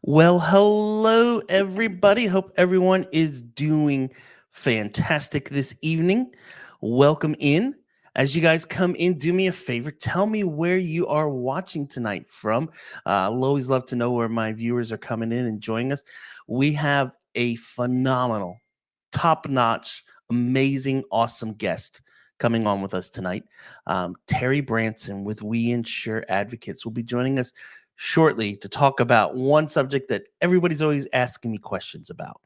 Well, hello, everybody. Hope everyone is doing fantastic this evening. Welcome in. As you guys come in, do me a favor. Tell me where you are watching tonight from. I'll always love to know where my viewers are coming in and joining us. We have a phenomenal, top-notch, amazing, awesome guest coming on with us tonight. Terri Branson with WeInsure Advocates will be joining us shortly to talk about one subject that everybody's always asking me questions about: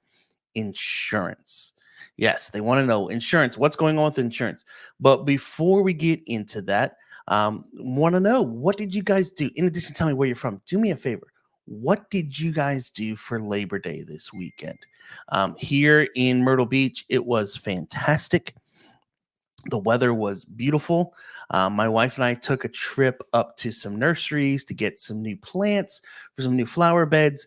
insurance. Yes, they want to know insurance. What's going on with insurance? But before we get into that, want to know, what did you guys do? In addition to telling me where you're from, do me a favor. What did you guys do for Labor Day this weekend? Here in Myrtle Beach, it was fantastic. The weather was beautiful. My wife and I took a trip up to some nurseries to get some new plants for some new flower beds,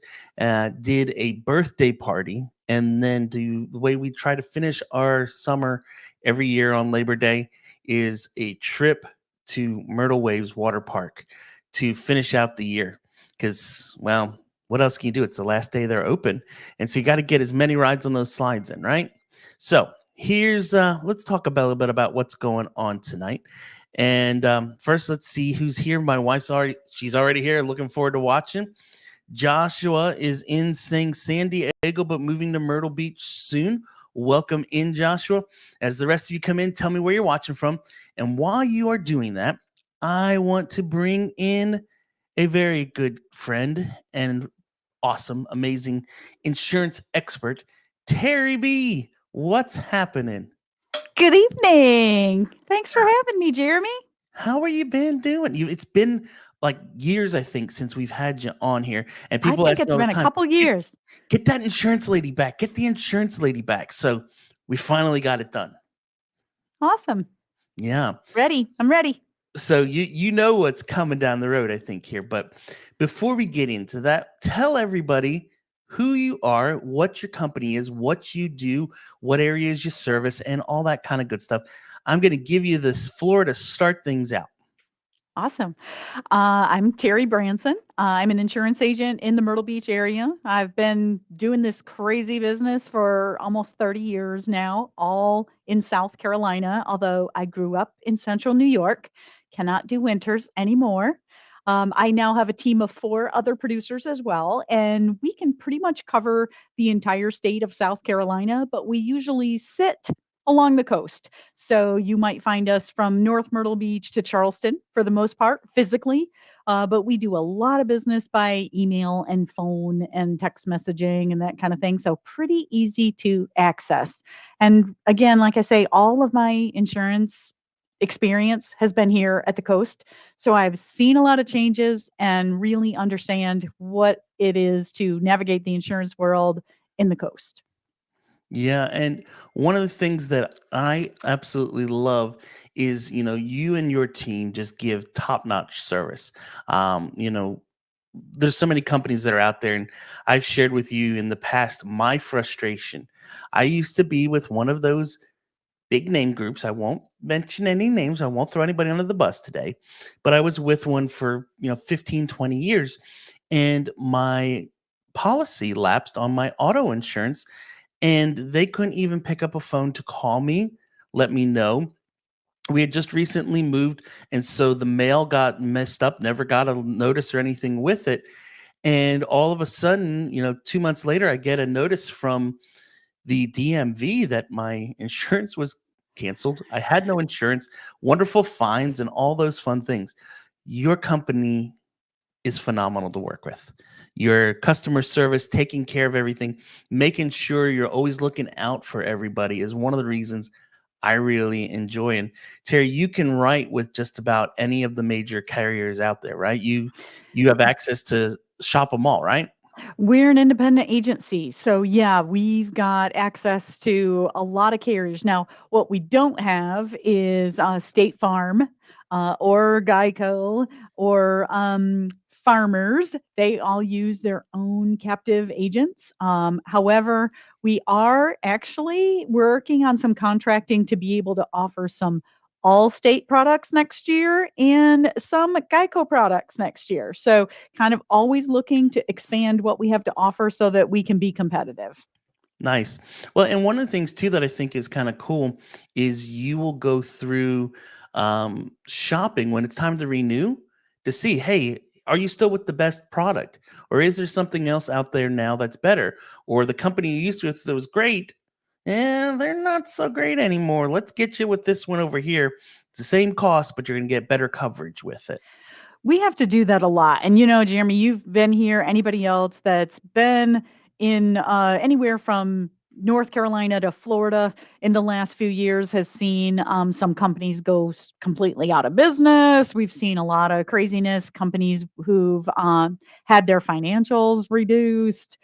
did a birthday party, and then the way we try to finish our summer every year on Labor Day is a trip to Myrtle Waves Water Park to finish out the year. Because, well, what else can you do? It's the last day they're open. And so you got to get as many rides on those slides in, right? So here's let's talk a little bit about what's going on tonight. And first, let's see who's here. My wife's she's already here. Looking forward to watching. Joshua is in San Diego, but moving to Myrtle Beach soon. Welcome in, Joshua. As the rest of you come in, tell me where you're watching from. And while you are doing that, I want to bring in a very good friend and awesome, amazing insurance expert, Terri B. What's happening? Good evening. Thanks for having me, Jeremy. How are you been doing? It's been like years, I think, since we've had you on here. And people I think it's been a couple years. Get that insurance lady back. Get the insurance lady back. So we finally got it done. Awesome. Yeah. Ready. I'm ready. So you know what's coming down the road, I think, here. But before we get into that, tell everybody who you are, what your company is, what you do, what areas you service, and all that kind of good stuff. I'm going to give you this floor to start things out. Awesome. I'm Terri Branson. I'm an insurance agent in the Myrtle Beach area. I've been doing this crazy business for almost 30 years now, all in South Carolina, although I grew up in central New York. Cannot do winters anymore. I now have a team of 4 other producers as well, and we can pretty much cover the entire state of South Carolina, but we usually sit along the coast. So you might find us from North Myrtle Beach to Charleston for the most part, physically, but we do a lot of business by email and phone and text messaging and that kind of thing. So pretty easy to access. And again, like I say, all of my insurance experience has been here at the coast. So I've seen a lot of changes and really understand what it is to navigate the insurance world in the coast. Yeah, and one of the things that I absolutely love is, you and your team just give top-notch service. There's so many companies that are out there, and I've shared with you in the past my frustration. I used to be with one of those big name groups. I won't mention any names. I won't throw anybody under the bus today, but I was with one for, 15, 20 years, and my policy lapsed on my auto insurance, and they couldn't even pick up a phone to call me, let me know. We had just recently moved, and so the mail got messed up, never got a notice or anything with it. And all of a sudden, 2 months later, I get a notice from the DMV that my insurance was canceled. I had no insurance, wonderful fines, and all those fun things. Your company is phenomenal to work with. Your customer service, taking care of everything, making sure you're always looking out for everybody is one of the reasons I really enjoy. And Terry, you can write with just about any of the major carriers out there, right? You have access to shop them all, right? We're an independent agency. So, yeah, we've got access to a lot of carriers. Now, what we don't have is State Farm or Geico or farmers. They all use their own captive agents. However, we are actually working on some contracting to be able to offer some all state products next year and some Geico products next year. So, kind of always looking to expand what we have to offer so that we can be competitive. Nice. Well, and one of the things too that I think is kind of cool is you will go through shopping when it's time to renew to see, hey, are you still with the best product? Or is there something else out there now that's better? Or the company you used to with that was great, and they're not so great anymore. Let's get you with this one over here. It's the same cost, but you're going to get better coverage with it. We have to do that a lot. And Jeremy, you've been here. Anybody else that's been in anywhere from North Carolina to Florida in the last few years has seen some companies go completely out of business. We've seen a lot of craziness, companies who've had their financials reduced.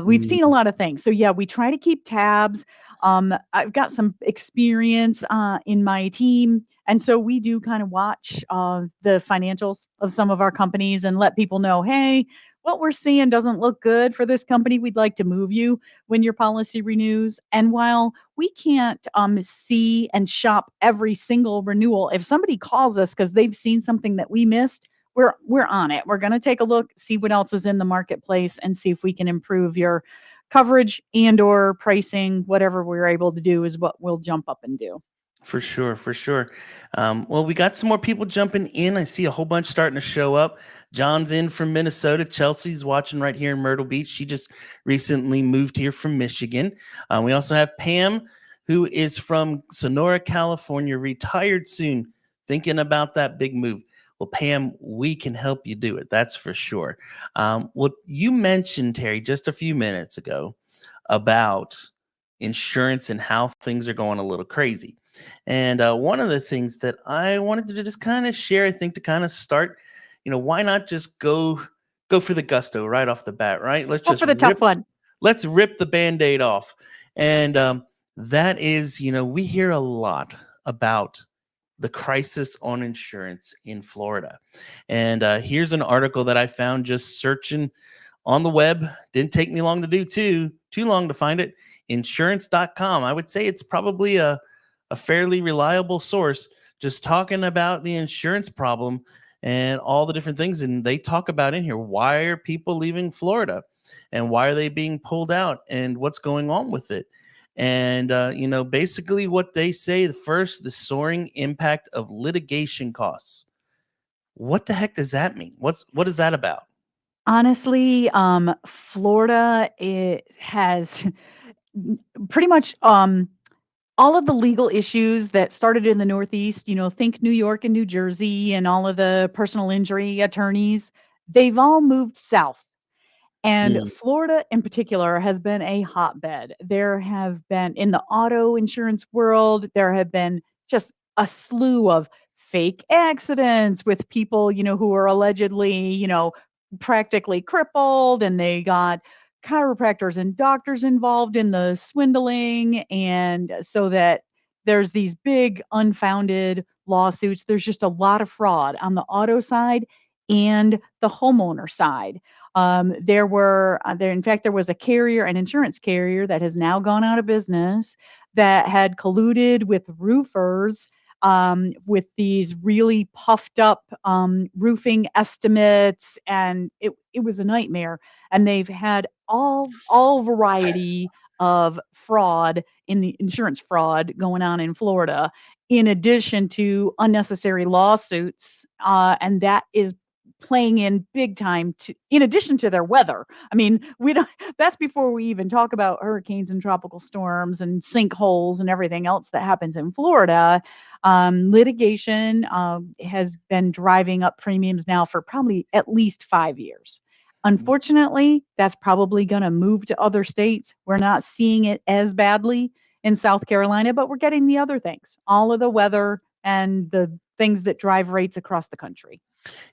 We've seen a lot of things. So, yeah, we try to keep tabs. I've got some experience in my team. And so we do kind of watch the financials of some of our companies and let people know, hey, what we're seeing doesn't look good for this company. We'd like to move you when your policy renews. And while we can't see and shop every single renewal, if somebody calls us because they've seen something that we missed, we're on it. We're going to take a look, see what else is in the marketplace, and see if we can improve your coverage and or pricing. Whatever we're able to do is what we'll jump up and do. For sure, for sure. Well, we got some more people jumping in. I see a whole bunch starting to show up. John's in from Minnesota. Chelsea's watching right here in Myrtle Beach. She just recently moved here from Michigan. We also have Pam, who is from Sonora, California, retired soon, thinking about that big move. Well, Pam, we can help you do it. That's for sure. Well, you mentioned, Terry, just a few minutes ago about insurance and how things are going a little crazy. And one of the things that I wanted to just kind of share, I think, to kind of start, why not just go for the gusto right off the bat, right? Go for the tough one. Let's rip the band-aid off. And that is, we hear a lot about the crisis on insurance in Florida. And here's an article that I found just searching on the web. Didn't take me long to do too long to find it. Insurance.com. I would say it's probably a fairly reliable source, just talking about the insurance problem and all the different things. And they talk about in here, why are people leaving Florida and why are they being pulled out and what's going on with it. And, basically what they say, the soaring impact of litigation costs. What the heck does that mean? What is that about? Honestly, Florida, it has pretty much all of the legal issues that started in the Northeast, think New York and New Jersey and all of the personal injury attorneys, they've all moved south. And Mm, Florida in particular has been a hotbed. There have been, in the auto insurance world, there have been just a slew of fake accidents with people, who are allegedly, practically crippled, and they got chiropractors and doctors involved in the swindling. And so that there's these big unfounded lawsuits. There's just a lot of fraud on the auto side and the homeowner side. In fact, there was a carrier, an insurance carrier that has now gone out of business that had colluded with roofers with these really puffed up roofing estimates, and it was a nightmare. And they've had all variety of fraud in the insurance fraud going on in Florida, in addition to unnecessary lawsuits, and that is playing in big time to, in addition to their weather. I mean, we don't, that's before we even talk about hurricanes and tropical storms and sinkholes and everything else that happens in Florida. Litigation has been driving up premiums now for probably at least 5 years. Unfortunately, that's probably going to move to other states. We're not seeing it as badly in South Carolina, but we're getting the other things, all of the weather and the things that drive rates across the country.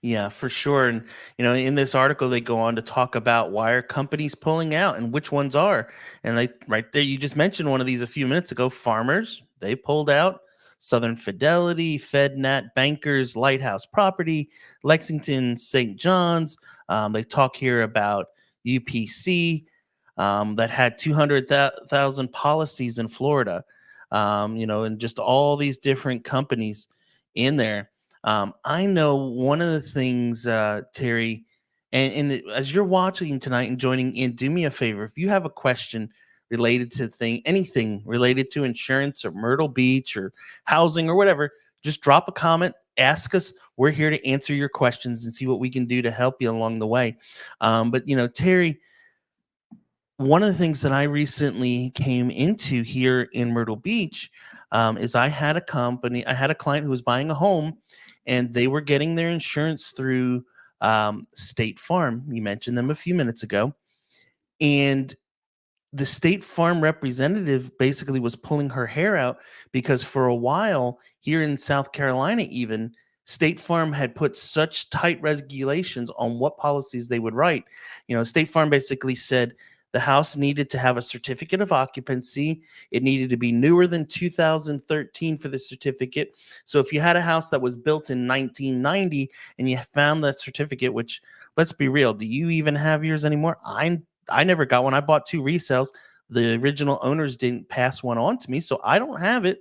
Yeah, for sure. And in this article, they go on to talk about why are companies pulling out and which ones are. And they right there, you just mentioned one of these a few minutes ago. Farmers, they pulled out. Southern Fidelity, FedNat, Bankers, Lighthouse Property, Lexington, St. John's. They talk here about UPC that had 200,000 policies in Florida. And just all these different companies in there. I know one of the things, Terri, as you're watching tonight and joining in, do me a favor. If you have a question related to anything related to insurance or Myrtle Beach or housing or whatever, just drop a comment, ask us. We're here to answer your questions and see what we can do to help you along the way. But Terri, one of the things that I recently came into here in Myrtle Beach is I had a client who was buying a home, and they were getting their insurance through State Farm. You mentioned them a few minutes ago. And the State Farm representative basically was pulling her hair out because for a while here in South Carolina, even State Farm had put such tight regulations on what policies they would write. State Farm basically said the house needed to have a certificate of occupancy. It needed to be newer than 2013 for the certificate. So if you had a house that was built in 1990 and you found that certificate, which, let's be real, do you even have yours anymore? I never got one. I bought 2 resales. The original owners didn't pass one on to me, so I don't have it.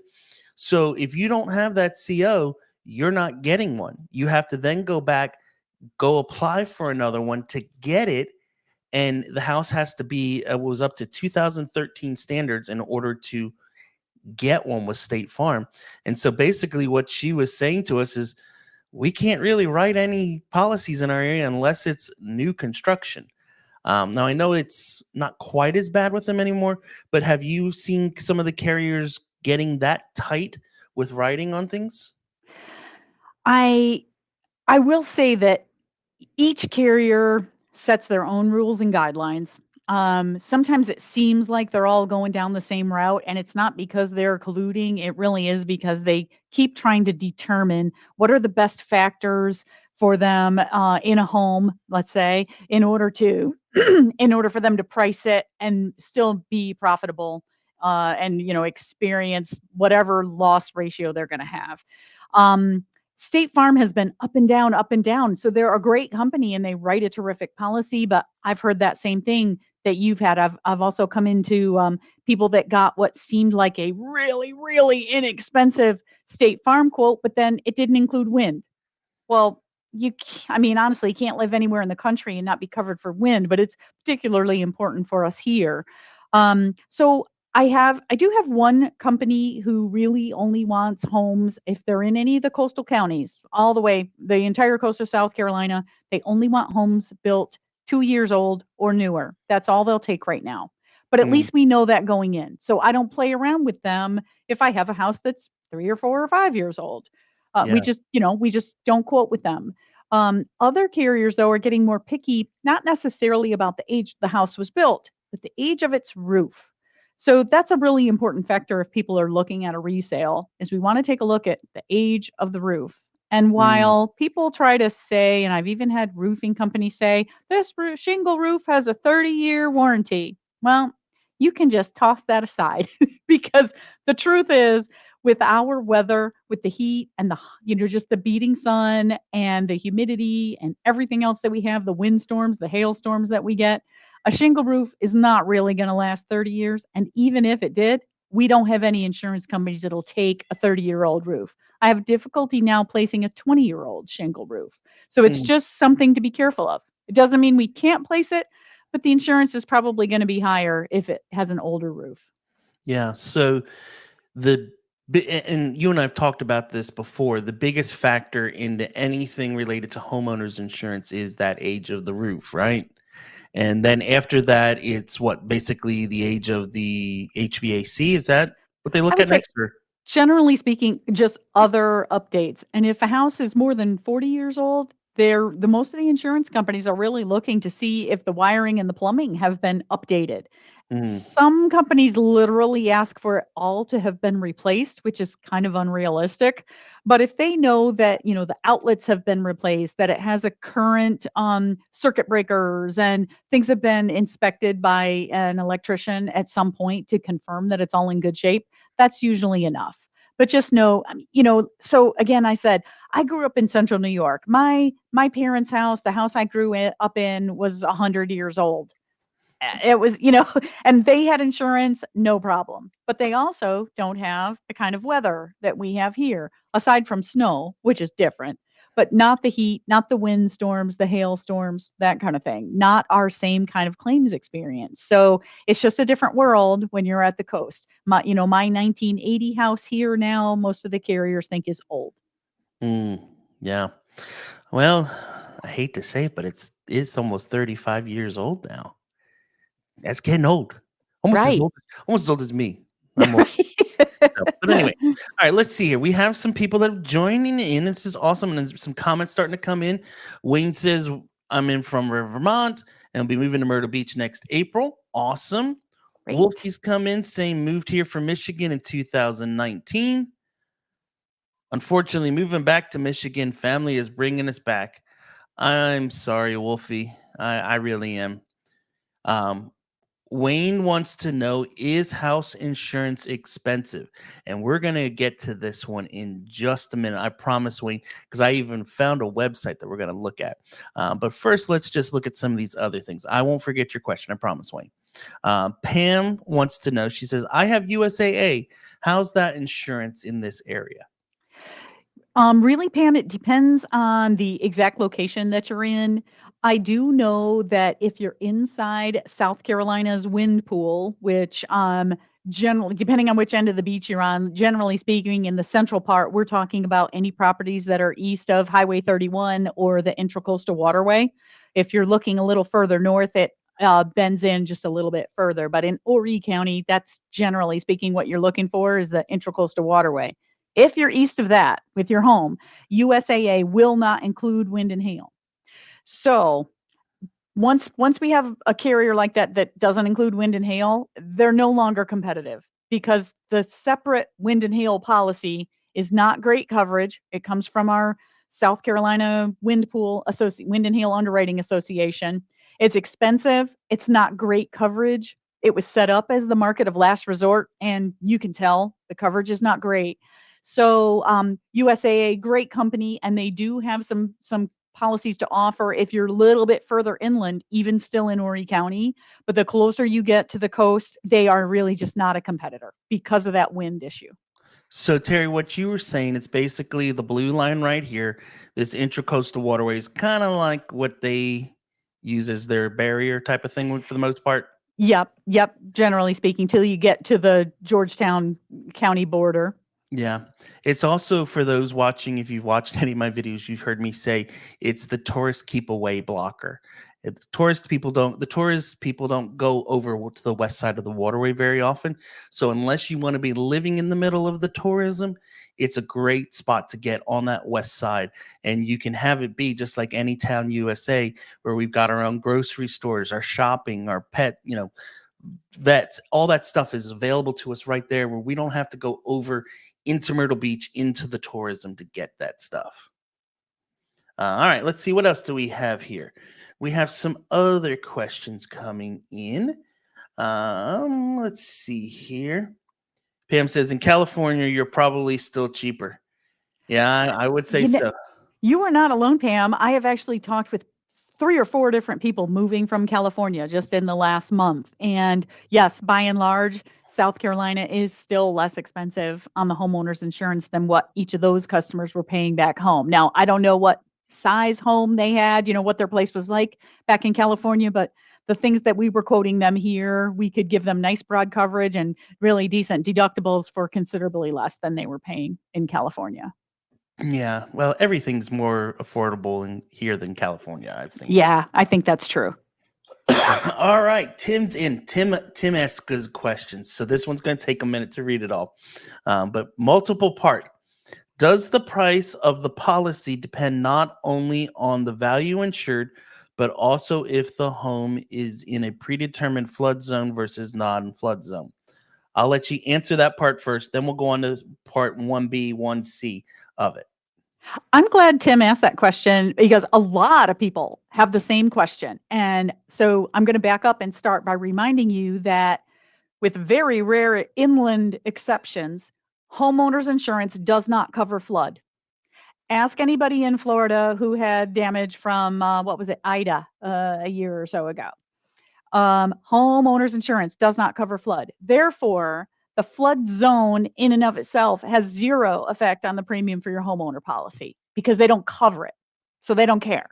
So if you don't have that CO, you're not getting one. You have to then go apply for another one to get it. And the house has to be, was up to 2013 standards in order to get one with State Farm. And so basically what she was saying to us is, we can't really write any policies in our area unless it's new construction. Now, I know it's not quite as bad with them anymore, but have you seen some of the carriers getting that tight with writing on things? I I will say that each carrier sets their own rules and guidelines. Sometimes it seems like they're all going down the same route, and it's not because they're colluding. It really is because they keep trying to determine what are the best factors for them in a home, let's say, in order to, in order for them to price it and still be profitable, and experience whatever loss ratio they're going to have. Um, State Farm has been up and down, up and down. So they're a great company and they write a terrific policy. But I've heard that same thing that you've had. I've also come into people that got what seemed like a really, really inexpensive State Farm quote, but then it didn't include wind. Well, I mean, honestly, you can't live anywhere in the country and not be covered for wind, but it's particularly important for us here. So I do have one company who really only wants homes if they're in any of the coastal counties, all the way, the entire coast of South Carolina. They only want homes built 2 years old or newer. That's all they'll take right now. But at Mm, least we know that going in. So I don't play around with them if I have a house that's 3 or 4 or 5 years old. We yeah. just, we just don't quote with them. Other carriers, though, are getting more picky, not necessarily about the age the house was built, but the age of its roof. So that's a really important factor if people are looking at a resale, is we want to take a look at the age of the roof. And Mm, while people try to say, and I've even had roofing companies say, this shingle roof has a 30-year warranty. Well, you can just toss that aside because the truth is, with our weather, with the heat and just the beating sun and the humidity and everything else that we have, the windstorms, the hailstorms that we get, a shingle roof is not really going to last 30 years. And even if it did, we don't have any insurance companies that'll take a 30-year-old roof. I have difficulty now placing a 20-year-old shingle roof. So it's mm, just something to be careful of. It doesn't mean we can't place it, but the insurance is probably going to be higher if it has an older roof. yeah. So the And you and I have talked about this before. The biggest factor into anything related to homeowners insurance is that age of the roof, right? And then after that, it's what, basically the age of the HVAC. Is that what they I look would at say, next? Or generally speaking, just other updates. And if a house is more than 40 years old, the most of the insurance companies are really looking to see if the wiring and the plumbing have been updated. Mm, Some companies literally ask for it all to have been replaced, which is kind of unrealistic. But if they know that, the outlets have been replaced, that it has a current circuit breakers and things have been inspected by an electrician at some point to confirm that it's all in good shape, that's usually enough. But just know, so again, I said, I grew up in central New York. My parents' house, the house I up in, was 100 years old. It was, and they had insurance, no problem. But they also don't have the kind of weather that we have here, aside from snow, which is different, but not the heat, not the windstorms, the hailstorms, that kind of thing. Not our same kind of claims experience. So it's just a different world when you're at the coast. My 1980 house here now, most of the carriers think is old. mm, yeah. Well, I hate to say it, but it's almost 35 years old now. That's getting old. Right. Almost as old as me. I'm old. So, but anyway, all right, let's see here. We have some people that are joining in. This is awesome. And there's some comments starting to come in. Wayne says, I'm in from Vermont and will be moving to Myrtle Beach next April. Awesome. Great. Wolfie's come in saying moved here from Michigan in 2019. Unfortunately, moving back to Michigan, family is bringing us back. I'm sorry, Wolfie. I really am. Um, Wayne wants to know, is house insurance expensive? And we're going to get to this one in just a minute. I promise, Wayne, because I even found a website that we're going to look at. But first, let's just look at some of these other things. I won't forget your question. I promise, Wayne. Pam wants to know, she says, I have USAA. How's that insurance in this area? Really, Pam, it depends on the exact location that you're in. I do know that if you're inside South Carolina's wind pool, which generally, depending on which end of the beach you're on, generally speaking, in the central part, we're talking about any properties that are east of Highway 31 or the Intracoastal Waterway. If you're looking a little further north, it bends in just a little bit further. But in Horry County, that's generally speaking what you're looking for is the Intracoastal Waterway. If you're east of that with your home, USAA will not include wind and hail. So once we have a carrier like that that doesn't include wind and hail, they're no longer competitive because the separate wind and hail policy is not great coverage. It comes from our South Carolina Wind and Hail Underwriting Association. It's expensive. It's not great coverage. It was set up as the market of last resort, and you can tell the coverage is not great. So USAA, great company, and they do have some policies to offer if you're a little bit further inland, even still in Horry County. But the closer you get to the coast, they are really just not a competitor because of that wind issue. So, Terry, what you were saying, it's basically the blue line right here. This intracoastal waterway is kind of like what they use as their barrier type of thing for the most part. Yep. Generally speaking, till you get to the Georgetown County border. Yeah. It's also for those watching, if you've watched any of my videos, you've heard me say it's the tourist keep away blocker. The tourist people don't go over to the west side of the waterway very often. So unless you want to be living in the middle of the tourism, it's a great spot to get on that west side. And you can have it be just like any town USA, where we've got our own grocery stores, our shopping, our pet, vets, all that stuff is available to us right there, where we don't have to go over into Myrtle Beach, into the tourism to get that stuff. All right, let's see. What else do we have here? We have some other questions coming in. Let's see here. Pam says, in California, you're probably still cheaper. Yeah, I would say You know, so. you are not alone, Pam. I have actually talked with 3 or 4 different people moving from California just in the last month. And yes, by and large, South Carolina is still less expensive on the homeowners insurance than what each of those customers were paying back home. Now, I don't know what size home they had, what their place was like back in California, but the things that we were quoting them here, we could give them nice broad coverage and really decent deductibles for considerably less than they were paying in California. Yeah, well, everything's more affordable in here than California, I've seen. Yeah, I think that's true. All right, Tim's in. Tim asks good questions, so this one's going to take a minute to read it all, but multiple part. Does the price of the policy depend not only on the value insured, but also if the home is in a predetermined flood zone versus non-flood zone? I'll let you answer that part first, then we'll go on to part 1B, 1C of it. I'm glad Tim asked that question because a lot of people have the same question. And so I'm going to back up and start by reminding you that with very rare inland exceptions, homeowners insurance does not cover flood. Ask anybody in Florida who had damage from, what was it, Ida, a year or so ago. Homeowners insurance does not cover flood. Therefore, the flood zone in and of itself has zero effect on the premium for your homeowner policy because they don't cover it. So they don't care.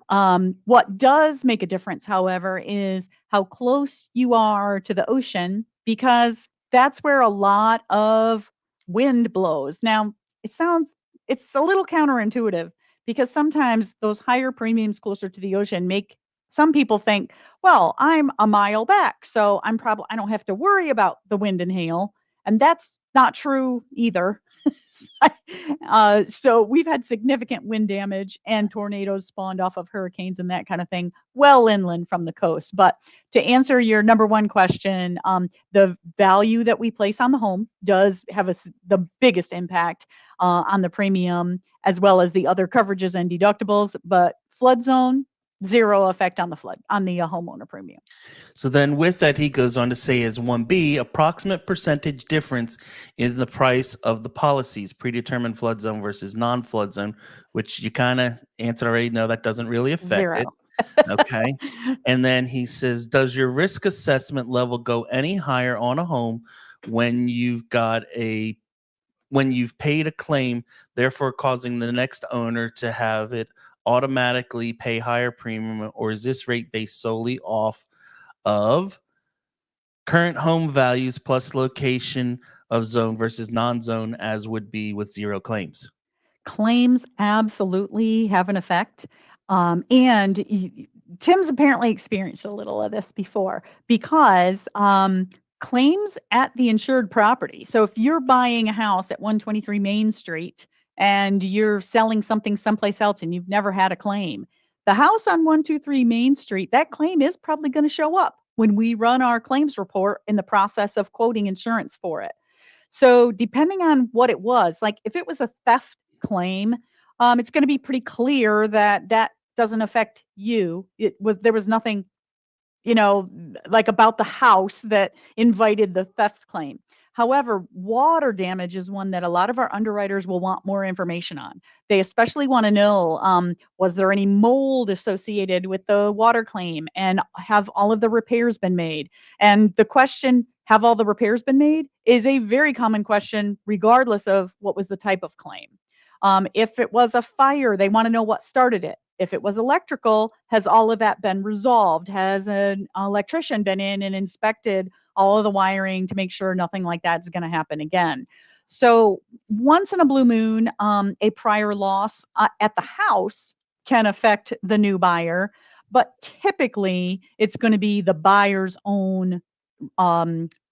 What does make a difference, however, is how close you are to the ocean, because that's where a lot of wind blows. Now, it's a little counterintuitive because sometimes those higher premiums closer to the ocean make some people think, well, I'm a mile back, so I don't have to worry about the wind and hail. And that's not true either. So we've had significant wind damage and tornadoes spawned off of hurricanes and that kind of thing well inland from the coast. But to answer your number one question, the value that we place on the home does have the biggest impact on the premium, as well as the other coverages and deductibles. But flood zone, zero effect on the homeowner premium. So then with that, he goes on to say as 1B, approximate percentage difference in the price of the policies, predetermined flood zone versus non-flood zone, which you kind of answered already. No, that doesn't really affect it. Zero. Okay. And then he says, does your risk assessment level go any higher on a home when you've paid a claim, therefore causing the next owner to have it automatically pay higher premium, or is this rate based solely off of current home values plus location of zone versus non-zone, as would be with zero claims? Claims absolutely have an effect. And Tim's apparently experienced a little of this before because claims at the insured property. So if you're buying a house at 123 Main Street and you're selling something someplace else and you've never had a claim, the house on 123 Main Street, that claim is probably going to show up when we run our claims report in the process of quoting insurance for it. So depending on what it was, like if it was a theft claim, it's going to be pretty clear that that doesn't affect you. There was nothing, like about the house that invited the theft claim. However, water damage is one that a lot of our underwriters will want more information on. They especially want to know, was there any mold associated with the water claim, and have all of the repairs been made? And the question, have all the repairs been made, is a very common question regardless of what was the type of claim. If it was a fire, they want to know what started it. If it was electrical, has all of that been resolved? Has an electrician been in and inspected all of the wiring to make sure nothing like that's going to happen again? So once in a blue moon, a prior loss at the house can affect the new buyer, but typically it's going to be the buyer's own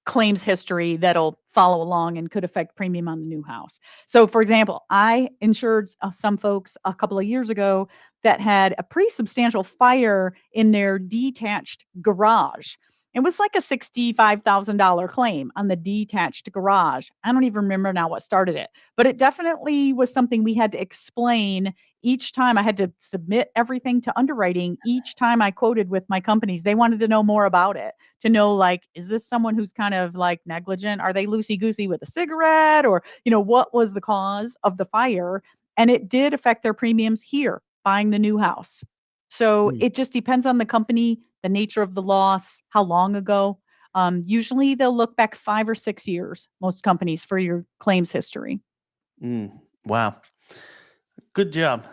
claims history that'll follow along and could affect premium on the new house. So for example, I insured some folks a couple of years ago that had a pretty substantial fire in their detached garage. It was like a $65,000 claim on the detached garage. I don't even remember now what started it, but it definitely was something we had to explain each time. I had to submit everything to underwriting each time I quoted with my companies. They wanted to know more about it, to know, like, is this someone who's kind of like negligent? Are they loosey-goosey with a cigarette? Or, what was the cause of the fire? And it did affect their premiums here, buying the new house. So it just depends on the company, the nature of the loss, how long ago. Usually they'll look back 5 or 6 years, most companies, for your claims history. Wow. Good job.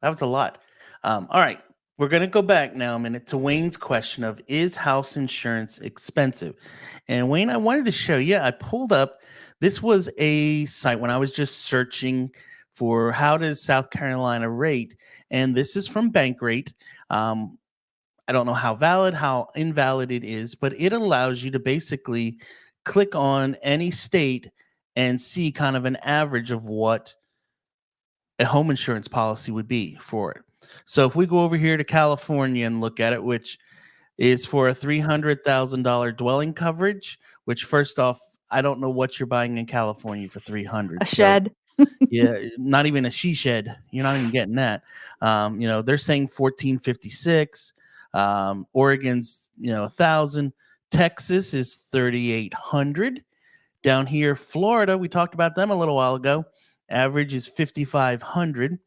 That was a lot. All right. we're going to go back now a minute to Wayne's question of, is house insurance expensive? And Wayne, I wanted to show you, I pulled up, this was a site when I was just searching for how does South Carolina rate, and this is from Bankrate. I don't know how valid, how invalid it is, but it allows you to basically click on any state and see kind of an average of what a home insurance policy would be for it. So if we go over here to California and look at it, which is for a $300,000 dwelling coverage, which first off, I don't know what you're buying in California for A 300. So shed. yeah, not even a she shed. You're not even getting that. They're saying 1456. Oregon's 1,000. Texas is 3,800. Down here, Florida, we talked about them a little while ago. Average is 5,500.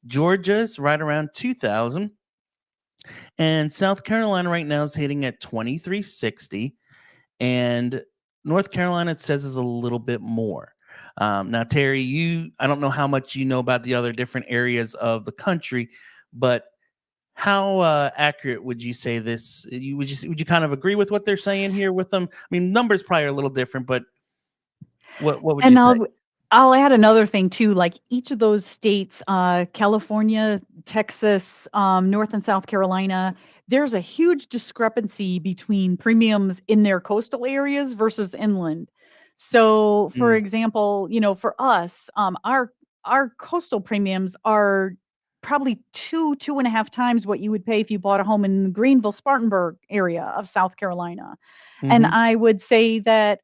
Georgia's right around 2,000. And South Carolina right now is hitting at 2,360. And North Carolina, it says, is a little bit more. Now, Terri, I don't know how much you know about the other different areas of the country, but how accurate would you say this? Would you kind of agree with what they're saying here with them? I mean, numbers probably are a little different, but what would you And say? I'll add another thing too, like each of those states, California, Texas, North and South Carolina, there's a huge discrepancy between premiums in their coastal areas versus inland. So, for Mm, example, for us, our coastal premiums are probably 2.5 times what you would pay if you bought a home in the Greenville, Spartanburg area of South Carolina. And mm-hmm. I would say that,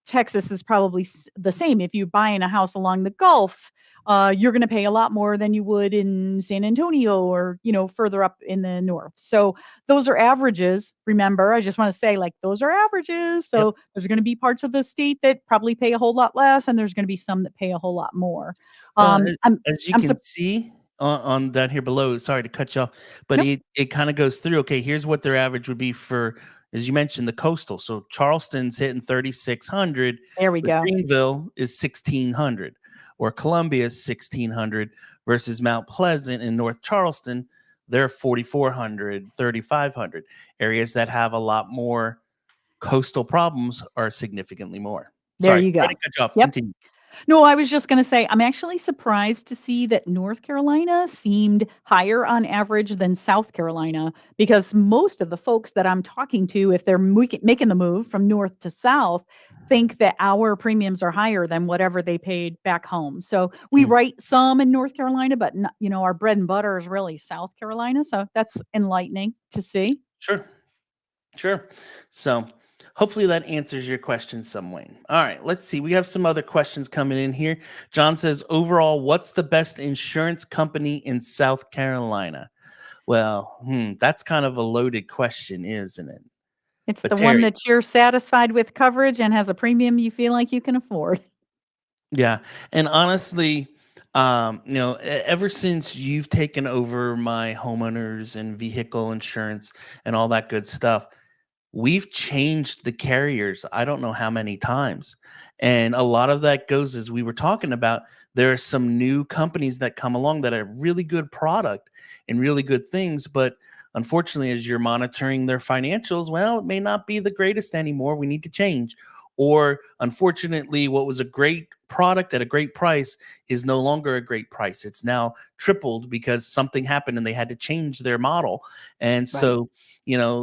Texas is probably the same. If you're buying a house along the Gulf, you're going to pay a lot more than you would in San Antonio or, further up in the north. So those are averages. Remember, I just want to say, like, those are averages. Yep. So there's going to be parts of the state that probably pay a whole lot less, and there's going to be some that pay a whole lot more. Well, I'm, as you I'm, can see on down here below, sorry to cut you off, but nope, it kind of goes through. Okay, here's what their average would be for, as you mentioned, the coastal. So Charleston's hitting 3,600, there we but go. Greenville is 1,600, or Columbia is 1,600 versus Mount Pleasant in North Charleston. They're 4,400, 3,500. Areas that have a lot more coastal problems are significantly more. There Sorry, you trying to go. cut you off. Yep. Continue. No, I was just going to say, I'm actually surprised to see that North Carolina seemed higher on average than South Carolina, because most of the folks that I'm talking to, if they're making the move from north to south, think that our premiums are higher than whatever they paid back home. So we Mm, write some in North Carolina, but our bread and butter is really South Carolina. So that's enlightening to see. sure. Sure. So hopefully that answers your question some way. All right, let's see. We have some other questions coming in here. John says, overall, what's the best insurance company in South Carolina? Well, that's kind of a loaded question, isn't it? It's But the one Terri, that you're satisfied with coverage and has a premium you feel like you can afford. yeah. And honestly, ever since you've taken over my homeowners and vehicle insurance and all that good stuff, we've changed the carriers I don't know how many times. And a lot of that goes, as we were talking about, there are some new companies that come along that are really good product and really good things, but unfortunately, as you're monitoring their financials, well, it may not be the greatest anymore. We need to change. Or unfortunately, what was a great product at a great price is no longer a great price. It's now tripled because something happened and they had to change their model. And Right. so,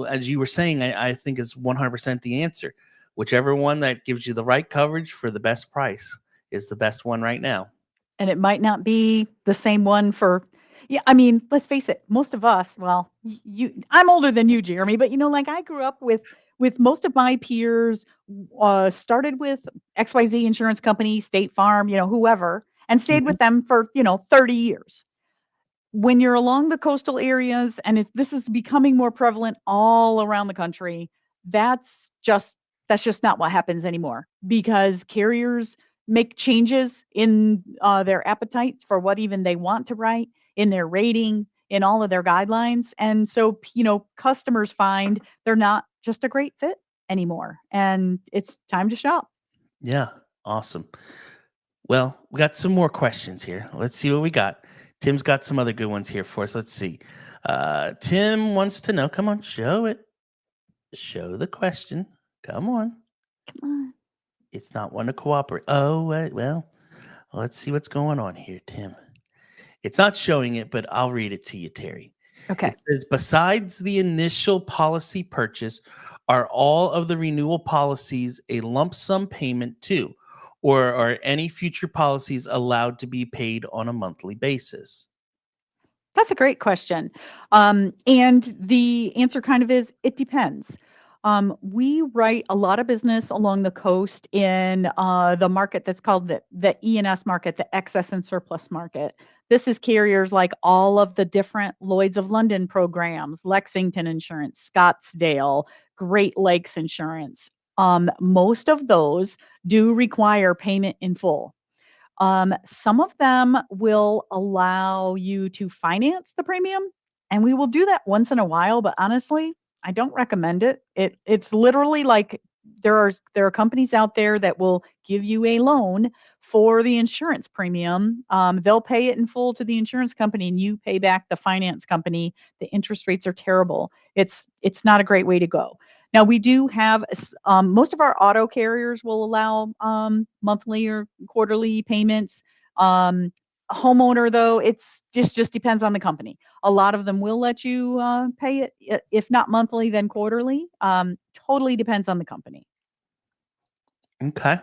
as you were saying, I think is 100% the answer. Whichever one that gives you the right coverage for the best price is the best one right now. And it might not be the same one for, yeah, I mean, let's face it, most of us, well, I'm older than you, Jeremy, but like I grew up with most of my peers, started with XYZ insurance company, State Farm, whoever, and stayed Mhm. with them for, 30 years. When you're along the coastal areas, and this is becoming more prevalent all around the country, that's just that's just not what happens anymore, because carriers make changes in their appetites for what even they want to write, in their rating, in all of their guidelines. And so, customers find they're not just a great fit anymore, and it's time to shop. Yeah, awesome. Well, we got some more questions here. Let's see what we got. Tim's got some other good ones here for us. Let's see. Tim wants to know. Come on, show it. Show the question. Come on. Come on. It's not one to cooperate. Oh, well, let's see what's going on here, Tim. It's not showing it, but I'll read it to you, Terry. Okay. It says, besides the initial policy purchase, are all of the renewal policies a lump sum payment too? Or are any future policies allowed to be paid on a monthly basis? That's a great question. And the answer kind of is it depends. We write a lot of business along the coast in the market that's called the E&S market, the excess and surplus market. This is carriers like all of the different Lloyd's of London programs, Lexington Insurance, Scottsdale, Great Lakes Insurance. Most of those do require payment in full. Some of them will allow you to finance the premium, and we will do that once in a while, but honestly, I don't recommend it. It's literally like there are companies out there that will give you a loan for the insurance premium. They'll pay it in full to the insurance company, and you pay back the finance company. The interest rates are terrible. It's not a great way to go. Now, we do have most of our auto carriers will allow monthly or quarterly payments. Homeowner, though, it's just depends on the company. A lot of them will let you pay it, if not monthly, then quarterly. Totally depends on the company. Okay.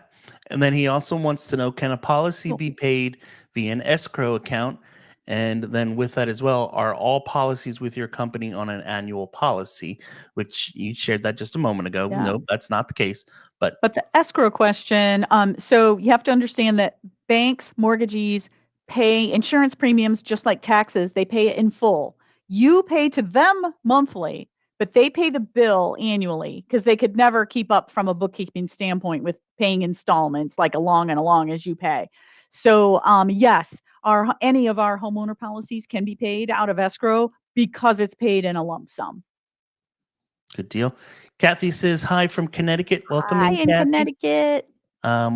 And then he also wants to know, can a policy Cool. be paid via an escrow account? And then with that as well, are all policies with your company on an annual policy? Which you shared that just a moment ago. Yeah. No, that's not the case. But But the escrow question, so you have to understand that banks, mortgagees pay insurance premiums just like taxes. They pay it in full. You pay to them monthly, but they pay the bill annually because they could never keep up from a bookkeeping standpoint with paying installments like along and along as you pay. So yes, any of our homeowner policies can be paid out of escrow because it's paid in a lump sum. good deal. Kathy says, hi from Connecticut. Welcome Hi in, in Kathy. Connecticut.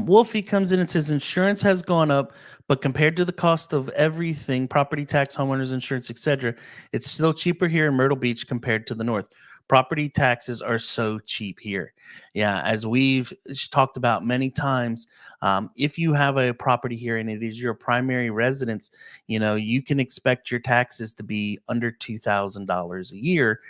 Wolfie comes in and says insurance has gone up, but compared to the cost of everything, property tax, homeowners insurance, etc., it's still cheaper here in Myrtle Beach compared to the north. Property taxes are so cheap here. Yeah, as we've talked about many times, if you have a property here and it is your primary residence, you can expect your taxes to be under $2,000 a year.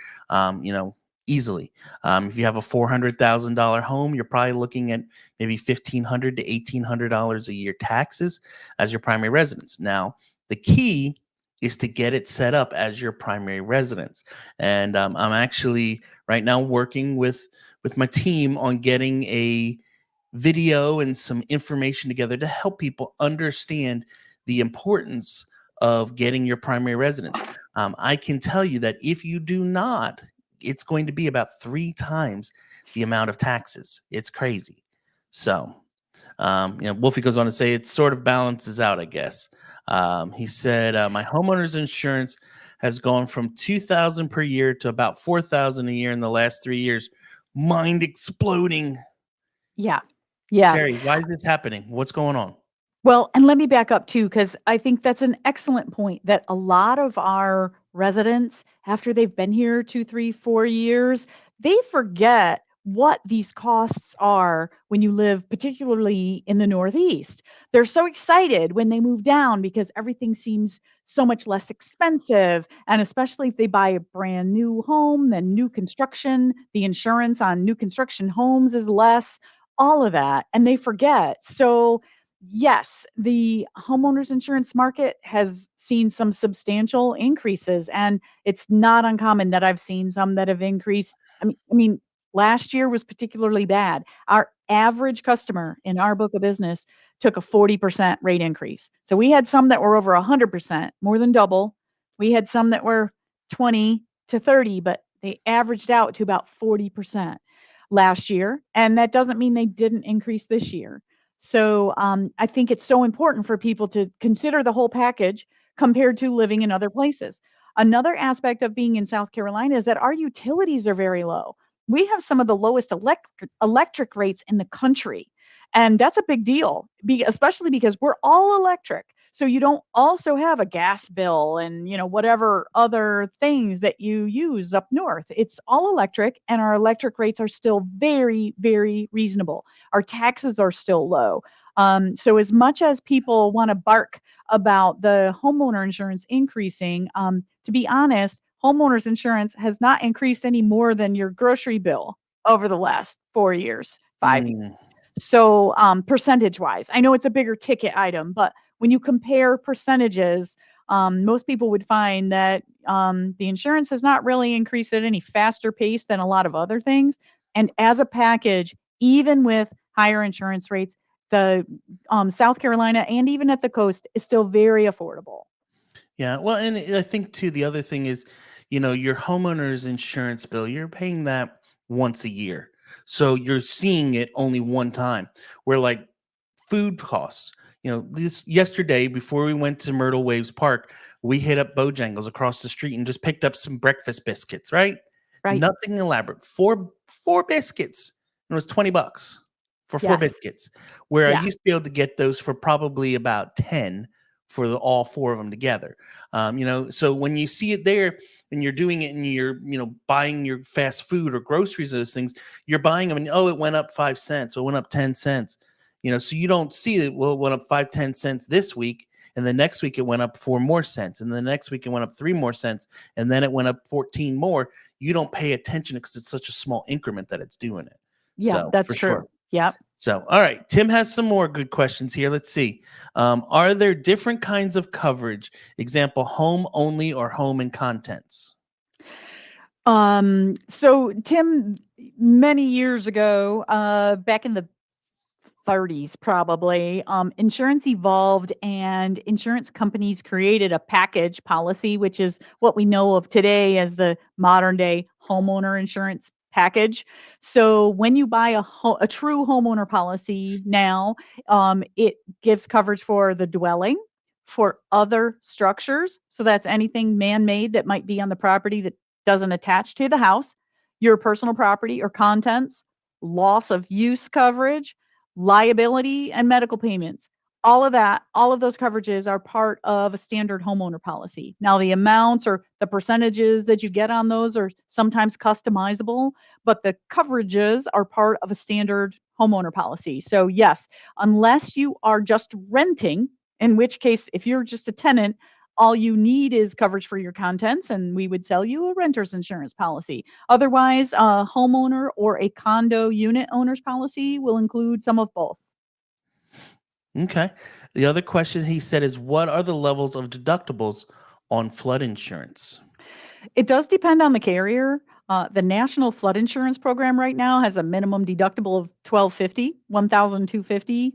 Easily. If you have a $400,000 home, you're probably looking at maybe $1,500 to $1,800 a year taxes as your primary residence. Now, the key is to get it set up as your primary residence. And I'm actually right now working with my team on getting a video and some information together to help people understand the importance of getting your primary residence. I can tell you that if you do not, it's going to be about 3 times the amount of taxes. It's crazy. So, Wolfie goes on to say it sort of balances out, I guess. He said, my homeowner's insurance has gone from 2,000 per year to about 4,000 a year in the last 3 years. Mind exploding. Yeah. Yes. Terry, why is this happening? What's going on? Well, and let me back up too, because I think that's an excellent point that a lot of our residents, after they've been here 2, 3, 4 years, they forget what these costs are when you live, particularly in the Northeast. They're so excited when they move down because everything seems so much less expensive. And especially if they buy a brand new home, then new construction, the insurance on new construction homes is less, all of that. And they forget. So, yes, the homeowners insurance market has seen some substantial increases, and it's not uncommon that I've seen some that have increased. I mean, last year was particularly bad. Our average customer in our book of business took a 40% rate increase. So we had some that were over 100%, more than double. We had some that were 20 to 30, but they averaged out to about 40% last year. And that doesn't mean they didn't increase this year. So I think it's so important for people to consider the whole package compared to living in other places. Another aspect of being in South Carolina is that our utilities are very low. We have some of the lowest electric rates in the country. And that's a big deal, especially because we're all electric. So you don't also have a gas bill and, whatever other things that you use up north. It's all electric, and our electric rates are still very, very reasonable. Our taxes are still low. So as much as people want to bark about the homeowner insurance increasing, to be honest, homeowners insurance has not increased any more than your grocery bill over the last 4 years, 5 years. Mm, So, percentage wise, I know it's a bigger ticket item, but when you compare percentages, most people would find that the insurance has not really increased at any faster pace than a lot of other things. And as a package, even with higher insurance rates, the South Carolina and even at the coast is still very affordable. yeah. Well, and I think too, the other thing is, your homeowner's insurance bill, you're paying that once a year. So you're seeing it only one time. Where like food costs, this yesterday before we went to Myrtle Waves Park, we hit up Bojangles across the street and just picked up some breakfast biscuits, right? Right. Nothing elaborate. Four biscuits. And it was $20 for four Yes. biscuits. Where I Yeah. used to be able to get those for probably about 10 for all four of them together. So when you see it there and you're doing it and you're, buying your fast food or groceries, those things, you're buying them and it went up 5 cents, or it went up 10 cents. So you don't see it. Well, it went up 5-10 cents this week, and the next week it went up 4 more cents, and the next week it went up 3 more cents, and then it went up 14 more. You don't pay attention because it's such a small increment that it's doing it. Yeah, So that's for sure. true. Yep. So, all right, Tim has some more good questions here. Let's see. Are there different kinds of coverage? Example, home only or home and contents? So Tim, many years ago, back in the 30s probably, insurance evolved and insurance companies created a package policy, which is what we know of today as the modern day homeowner insurance package. So when you buy a true homeowner policy now, it gives coverage for the dwelling, for other structures. So that's anything man-made that might be on the property that doesn't attach to the house, your personal property or contents, loss of use coverage, liability, and medical payments. All of that, all of those coverages are part of a standard homeowner policy. Now, the amounts or the percentages that you get on those are sometimes customizable, but the coverages are part of a standard homeowner policy. So, yes, unless you are just renting, in which case, if you're just a tenant, all you need is coverage for your contents, and we would sell you a renter's insurance policy. Otherwise, a homeowner or a condo unit owner's policy will include some of both. Okay. The other question he said is, what are the levels of deductibles on flood insurance? It does depend on the carrier. The National Flood Insurance Program right now has a minimum deductible of 1250, 1250.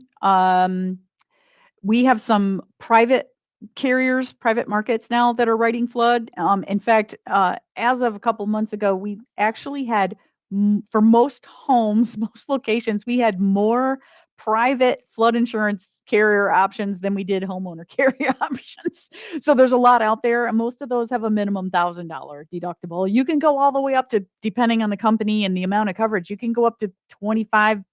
We have some private carriers, private markets now that are writing flood. In fact, as of a couple months ago, we actually had, for most homes, most locations, we had more private flood insurance carrier options than we did homeowner carrier options. So there's a lot out there, and most of those have a minimum $1,000 deductible. You can go all the way up to, depending on the company and the amount of coverage, you can go up to $25,000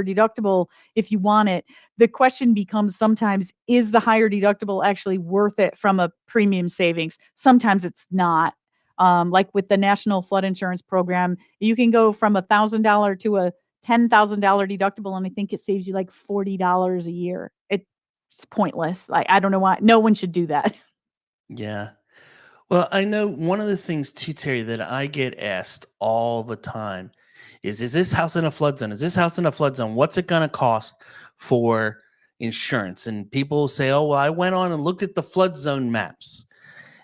deductible if you want it. The question becomes sometimes, is the higher deductible actually worth it from a premium savings? Sometimes it's not. Like with the National Flood Insurance Program, you can go from $1,000 to a $10,000 deductible, and I think it saves you like $40 a year. It's pointless. I don't know why. No one should do that. Yeah. Well, I know one of the things too, Terry, that I get asked all the time is this house in a flood zone? Is this house in a flood zone? What's it going to cost for insurance? And people say, oh, well, I went on and looked at the flood zone maps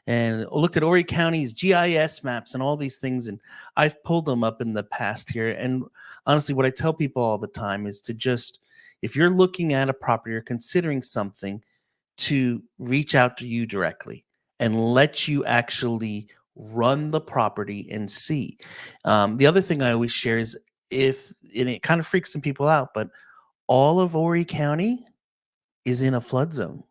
and looked at Horry County's GIS maps and all these things. And I've pulled them up in the past here. And honestly, what I tell people all the time is to just, if you're looking at a property or considering something, to reach out to you directly and let you actually run the property and see. The other thing I always share is, and it kind of freaks some people out, but all of Horry County is in a flood zone.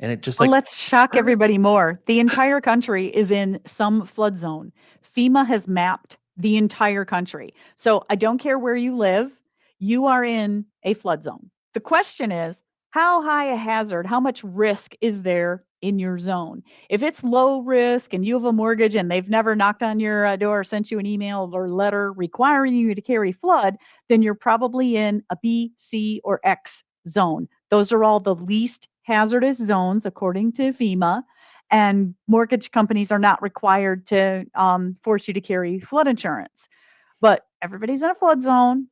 And it just Well, like, let's shock everybody more. The entire country is in some flood zone. FEMA has mapped the entire country. So I don't care where you live, you are in a flood zone. The question is, How high a hazard, how much risk is there in your zone? If it's low risk and you have a mortgage and they've never knocked on your door or sent you an email or letter requiring you to carry flood, then you're probably in a B, C, or X zone. Those are all the least hazardous zones according to FEMA. And mortgage companies are not required to force you to carry flood insurance, but everybody's in a flood zone.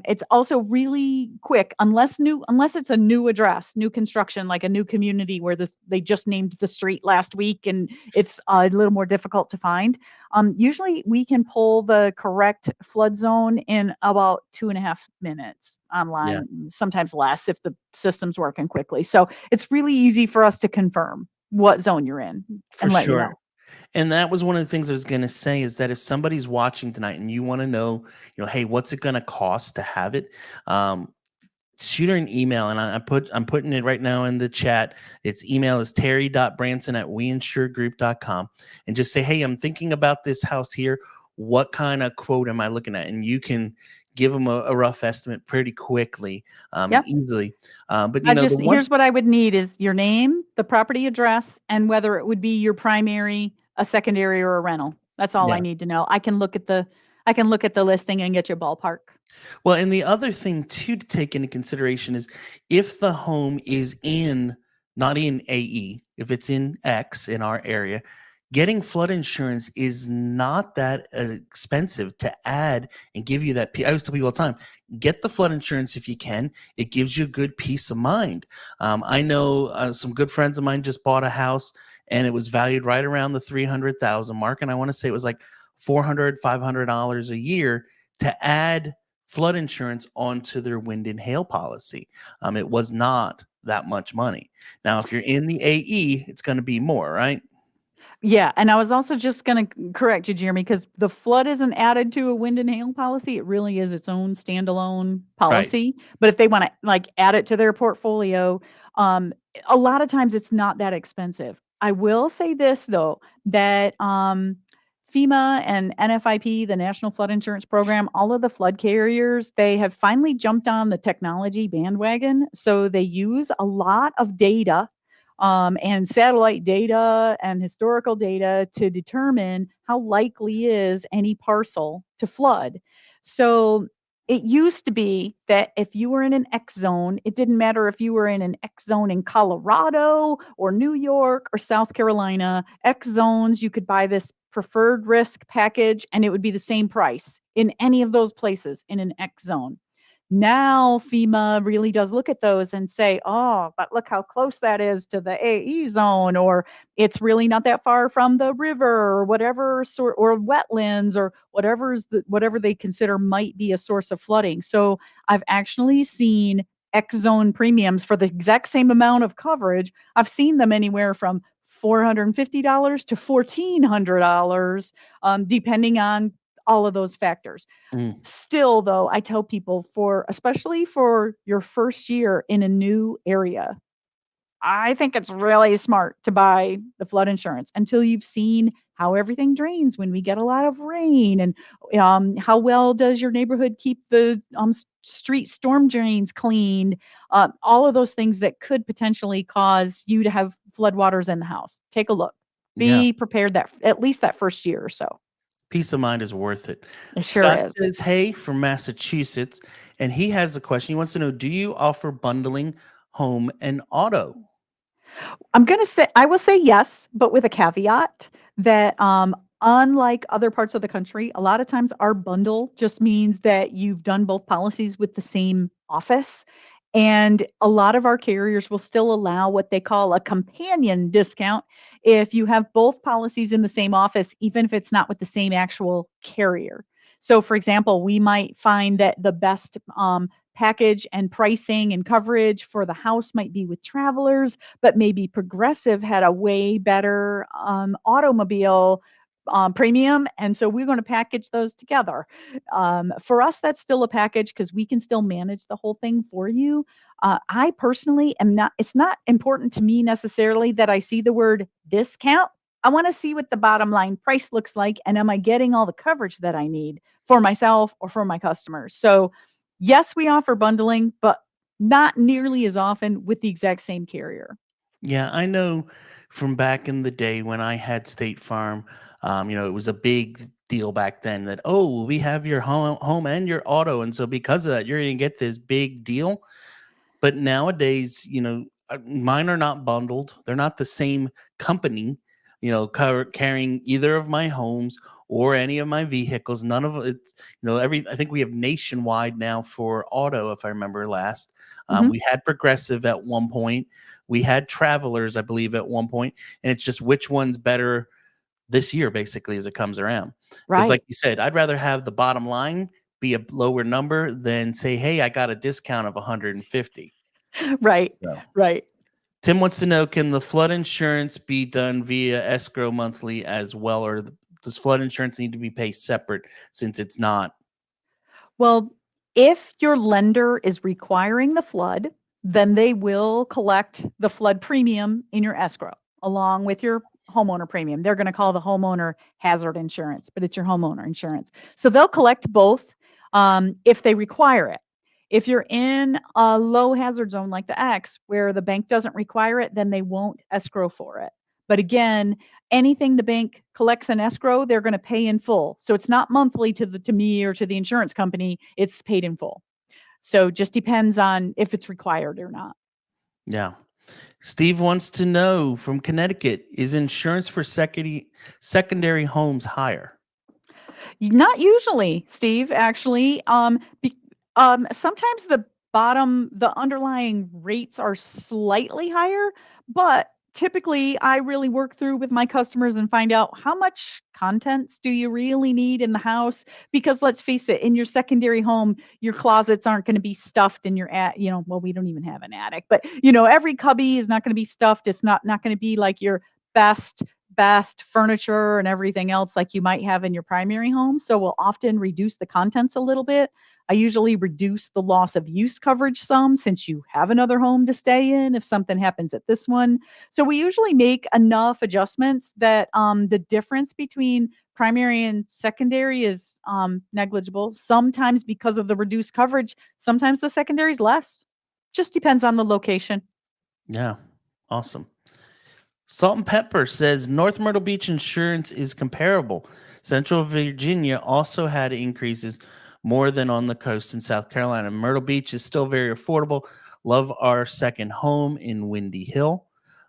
It's also really quick, unless it's a new address, new construction, like a new community where they just named the street last week and it's a little more difficult to find. Usually we can pull the correct flood zone in about 2.5 minutes Yeah, online, sometimes less if the system's working quickly. So it's really easy for us to confirm what zone you're in for and let you sure. know. And that was one of the things I was going to say is that if somebody's watching tonight and you want to know, hey, what's it going to cost to have it? Um, Shoot her an email, and I'm putting it right now in the chat. Its email is terry.branson@weinsuregroup.com, and just say, hey, I'm thinking about this house here. What kind of quote am I looking at? And you can give them a rough estimate pretty quickly, and Yep. easily. But I the just one, Here's what I would need is your name, the property address, and whether it would be your primary, a secondary, or a rental. That's all I yeah. need to know. I can look at the listing and get you a ballpark. Well, and the other thing too to take into consideration is if the home is in not in AE, if it's in X in our area, getting flood insurance is not that expensive to add and give you that. I always tell people all the time, get the flood insurance if you can. It gives you good peace of mind. I know some good friends of mine just bought a house and it was valued right around the 300,000 mark, and I want to say it was like $400-$500 a year to add flood insurance onto their wind and hail policy. It was not that much money. Now, if you're in the AE, it's going to be more, right? Yeah, and I was also just going to correct you, Jeremy, because the flood isn't added to a wind and hail policy. It really is its own standalone Right. policy. But if they want to like add it to their portfolio, um, a lot of times it's not that expensive. I will say this though, that FEMA and NFIP, the National Flood Insurance Program, all of the flood carriers, they have finally jumped on the technology bandwagon. So they use a lot of data and satellite data and historical data to determine how likely is any parcel to flood. So it used to be that if you were in an X zone, it didn't matter if you were in an X zone in Colorado or New York or South Carolina. X zones, you could buy this preferred risk package and it would be the same price in any of those places in an X zone. Now FEMA really does look at those and say, oh, but look how close that is to the AE zone, or it's really not that far from the river, or whatever sort, or wetlands, or whatever they consider might be a source of flooding. So I've actually seen X zone premiums for the exact same amount of coverage. I've seen them anywhere from $450 to $1,400, depending on all of those factors. Mm, Still, though, I tell people especially for your first year in a new area, I think it's really smart to buy the flood insurance until you've seen how everything drains when we get a lot of rain, and how well does your neighborhood keep the street storm drains cleaned. All of those things that could potentially cause you to have floodwaters in the house. Take a look. yeah. Be prepared that at least that first year or so. Peace of mind is worth it. It sure Scott is. says, hey, from Massachusetts. And he has a question. He wants to know, do you offer bundling home and auto? I will say yes, but with a caveat that unlike other parts of the country, a lot of times our bundle just means that you've done both policies with the same office. And a lot of our carriers will still allow what they call a companion discount if you have both policies in the same office, even if it's not with the same actual carrier. So, for example, we might find that the best package and pricing and coverage for the house might be with Travelers, but maybe Progressive had a way better automobile premium. And so we're going to package those together. For us, that's still a package because we can still manage the whole thing for you. I personally am not, it's not important to me necessarily that I see the word discount. I want to see what the bottom line price looks like. And am I getting all the coverage that I need for myself or for my customers? So, yes, we offer bundling, but not nearly as often with the exact same carrier. Yeah, I know from back in the day when I had State Farm, it was a big deal back then that, oh, we have your home and your auto. And so because of that, you're going to get this big deal. But nowadays, mine are not bundled. They're not the same company, carrying either of my homes or any of my vehicles. None of it's, I think we have nationwide now for auto, if I remember last. Mhm. We had Progressive at one point. We had Travelers, I believe, at one point, and it's just which one's better this year, basically, as it comes around. Because, like Right. you said, I'd rather have the bottom line be a lower number than say, hey, I got a discount of 150. Right. So Right. Tim wants to know, can the flood insurance be done via escrow monthly as well, or does flood insurance need to be paid separate since it's not? Well, if your lender is requiring the flood, then they will collect the flood premium in your escrow along with your homeowner premium. They're going to call the homeowner hazard insurance, but it's your homeowner insurance. So they'll collect both if they require it. If you're in a low hazard zone like the X, where the bank doesn't require it, then they won't escrow for it. But again, anything the bank collects in escrow, they're going to pay in full. So it's not monthly to me or to the insurance company, it's paid in full. So just depends on if it's required or not. Yeah. Steve wants to know from Connecticut, is insurance for secondary homes higher? Not usually, Steve, actually. Sometimes the underlying rates are slightly higher, but typically I really work through with my customers and find out how much contents do you really need in the house? Because let's face it, in your secondary home, your closets aren't going to be stuffed in your well, we don't even have an attic, but every cubby is not going to be stuffed. It's not going to be like your best best furniture and everything else like you might have in your primary home. So we'll often reduce the contents a little bit. I usually reduce the loss of use coverage some since you have another home to stay in if something happens at this one. So we usually make enough adjustments that the difference between primary and secondary is negligible. Sometimes because of the reduced coverage, sometimes the secondary is less. Just depends on the location. Yeah. Awesome. Salt and Pepper says North Myrtle Beach insurance is comparable. Central Virginia also had increases more than on the coast in South Carolina. Myrtle Beach is still very affordable. Love our second home in Windy Hill.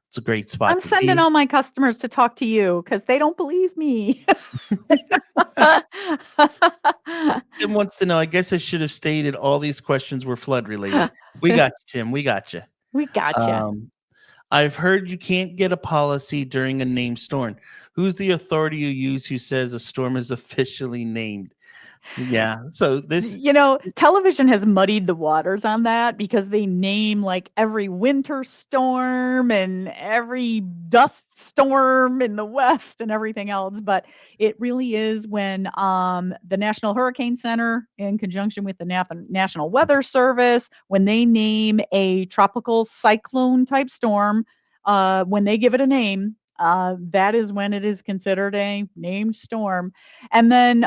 It's a great spot I'm to sending be. all my customers to talk to you because they don't believe me. Tim wants to know, I guess I should have stated all these questions were flood related. We got you, Tim. We got you. We gotcha. Um, I've heard you can't get a policy during a named storm. Who's the authority you use who says a storm is officially named? Yeah. So this, Television has muddied the waters on that because they name like every winter storm and every dust storm in the West and everything else. But it really is when the National Hurricane Center, in conjunction with the National Weather Service, when they name a tropical cyclone type storm, when they give it a name, that is when it is considered a named storm. And then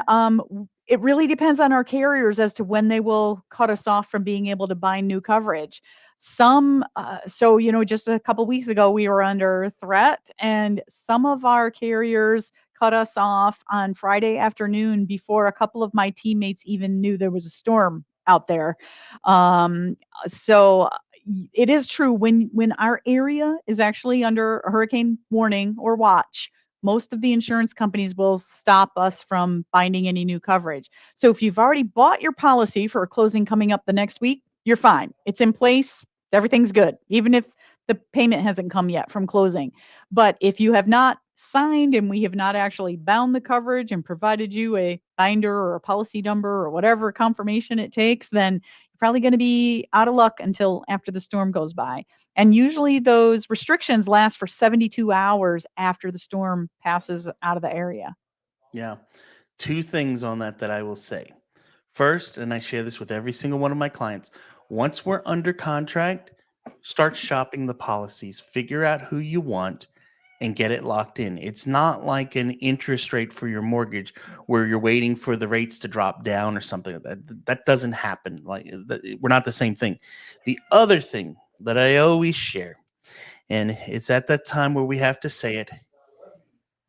it really depends on our carriers as to when they will cut us off from being able to bind new coverage. Just a couple weeks ago, we were under threat, and some of our carriers cut us off on Friday afternoon before a couple of my teammates even knew there was a storm out there. Um, so it is true when our area is actually under a hurricane warning or watch, most of the insurance companies will stop us from binding any new coverage. So if you've already bought your policy for a closing coming up the next week, you're fine. It's in place. Everything's good, even if the payment hasn't come yet from closing. But if you have not signed and we have not actually bound the coverage and provided you a binder or a policy number or whatever confirmation it takes, then you're probably going to be out of luck until after the storm goes by. And usually those restrictions last for 72 hours after the storm passes out of the area. yeah, two things on that I will say. First, and I share this with every single one of my clients, once we're under contract, start shopping the policies, figure out who you want, and get it locked in. It's not like an interest rate for your mortgage where you're waiting for the rates to drop down or something like that. That doesn't happen. We're not the same thing. The other thing that I always share, and it's at that time where we have to say it,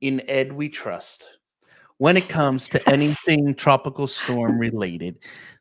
in Ed we trust. When it comes to Yes. anything tropical storm related,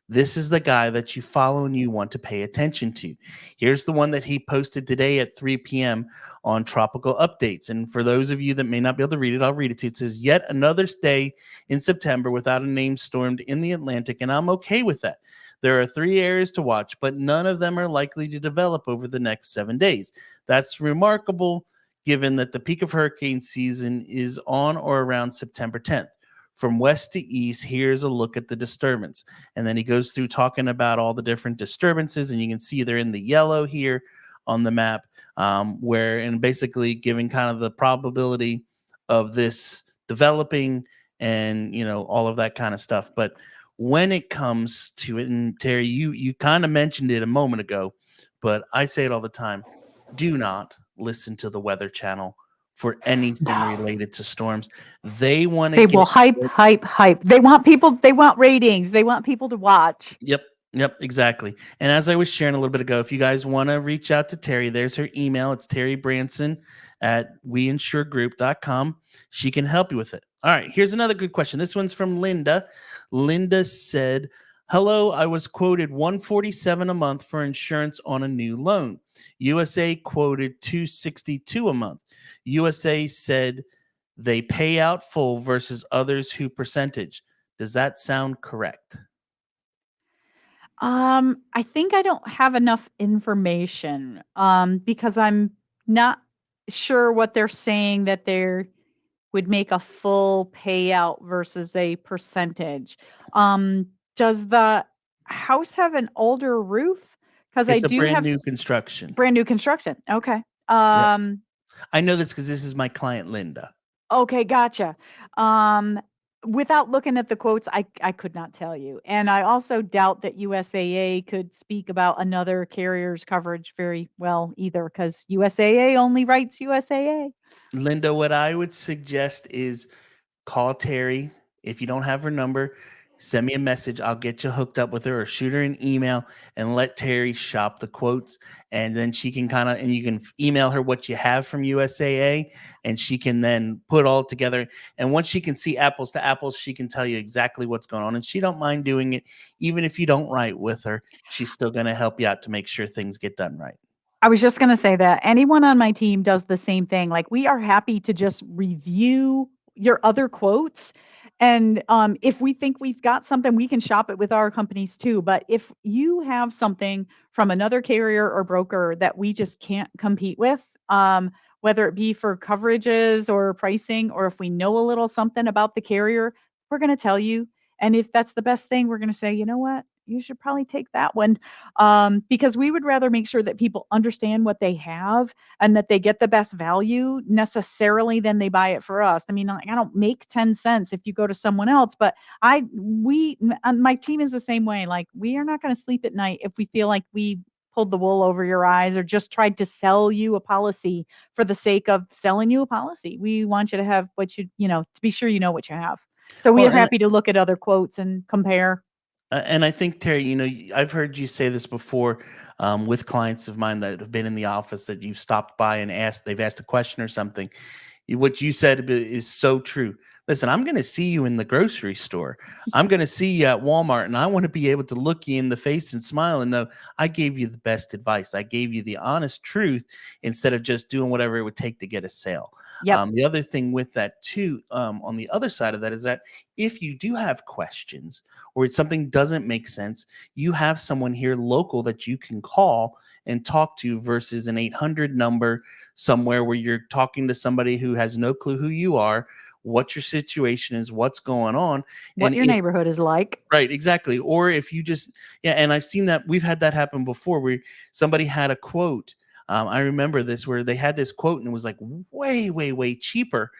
this is the guy that you follow and you want to pay attention to. Here's the one that he posted today at 3 p.m. on Tropical Updates. And for those of you that may not be able to read it, I'll read it to you. It says, "Yet another day in September without a name stormed in the Atlantic, and I'm okay with that. There are 3 areas to watch, but none of them are likely to develop over the next 7 days. That's remarkable given that the peak of hurricane season is on or around September 10th. From west to east, here's a look at the disturbance." And then he goes through talking about all the different disturbances, and you can see they're in the yellow here on the map, and basically giving kind of the probability of this developing and all of that kind of stuff. But when it comes to it, and Terry, you kind of mentioned it a moment ago, but I say it all the time: do not listen to the Weather Channel for anything No. related to storms. They want to They will get hype, clicks. hype, hype. They want ratings. They want people to watch. Yep. Yep, exactly. And as I was sharing a little bit ago, if you guys want to reach out to Terry, there's her email. It's Terri Branson at WeInsureGroup.com. She can help you with it. All right, here's another good question. This one's from Linda. Linda said, "Hello, I was quoted $147 a month for insurance on a new loan. USA quoted $262 a month. USA said they pay out full versus others who percentage. Does that sound correct?" I think I don't have enough information, because I'm not sure what they're saying that they would make a full payout versus a percentage. Does the house have an older roof? Because I It's a do brand have new construction. brand new construction. Okay. Yep. Um, I know this because this is my client, Linda. Okay, gotcha. Um, without looking at the quotes, I could not tell you. And I also doubt that USAA could speak about another carrier's coverage very well either, because USAA only writes USAA. Linda, what I would suggest is call Terry. If you don't have her number, send me a message. I'll get you hooked up with her, or shoot her an email and let Terry shop the quotes. And then she can and you can email her what you have from USAA, and she can then put all together. And once she can see apples to apples, she can tell you exactly what's going on. And she don't mind doing it. Even if you don't write with her, she's still going to help you out to make sure things get done right. I was just going to say that anyone on my team does the same thing. Like, we are happy to just review your other quotes. And if we think we've got something, we can shop it with our companies too. But if you have something from another carrier or broker that we just can't compete with, whether it be for coverages or pricing, or if we know a little something about the carrier, we're going to tell you. And if that's the best thing, we're going to say, you know what? You should probably take that one, because we would rather make sure that people understand what they have and that they get the best value necessarily than they buy it for us. I mean, like, I don't make 10 cents if you go to someone else, but my team is the same way. Like, we are not going to sleep at night if we feel like we pulled the wool over your eyes or just tried to sell you a policy for the sake of selling you a policy. We want you to have to be sure you know what you have. So we Well, are happy to look at other quotes and compare. and I think, Terry, I've heard you say this before, with clients of mine that have been in the office, that you've stopped by and they've asked a question or something. What you said is so true. Listen, I'm going to see you in the grocery store. I'm going to see you at Walmart, and I want to be able to look you in the face and smile and know I gave you the best advice. I gave you the honest truth instead of just doing whatever it would take to get a sale. Yep. The other thing with that too, on the other side of that, is that if you do have questions or something doesn't make sense, you have someone here local that you can call and talk to, versus an 800 number somewhere where you're talking to somebody who has no clue who you are, what your situation is, what's going on. What And your if neighborhood is like. Right, exactly. Or if you just, yeah, and I've seen that, we've had that happen before, where somebody had a quote. I remember this, where they had this quote and it was like way, way, way cheaper.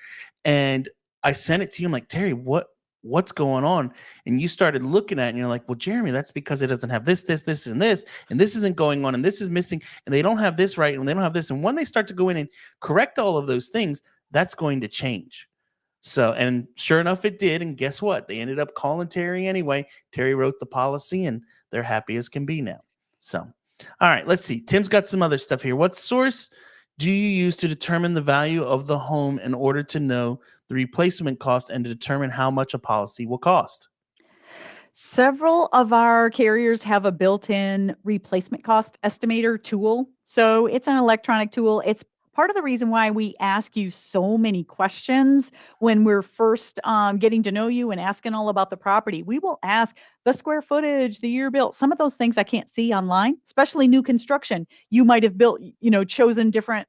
And I sent it to you. I'm like, Terry, what's going on? And you started looking at it and you're like, well, Jeremy, that's because it doesn't have this, this, and this isn't going on, and this is missing, and they don't have this right, and they don't have this. And when they start to go in and correct all of those things, that's going to change. So, and sure enough, it did. And guess what? They ended up calling Terri anyway. Terri wrote the policy and they're happy as can be now. So, all right, let's see. Tim's got some other stuff here. What source do you use to determine the value of the home in order to know the replacement cost and to determine how much a policy will cost? Several of our carriers have a built-in replacement cost estimator tool. So it's an electronic tool. It's part of the reason why we ask you so many questions when we're first getting to know you and asking all about the property. We will ask the square footage, the year built, some of those things I can't see online, especially new construction. You might have built, chosen different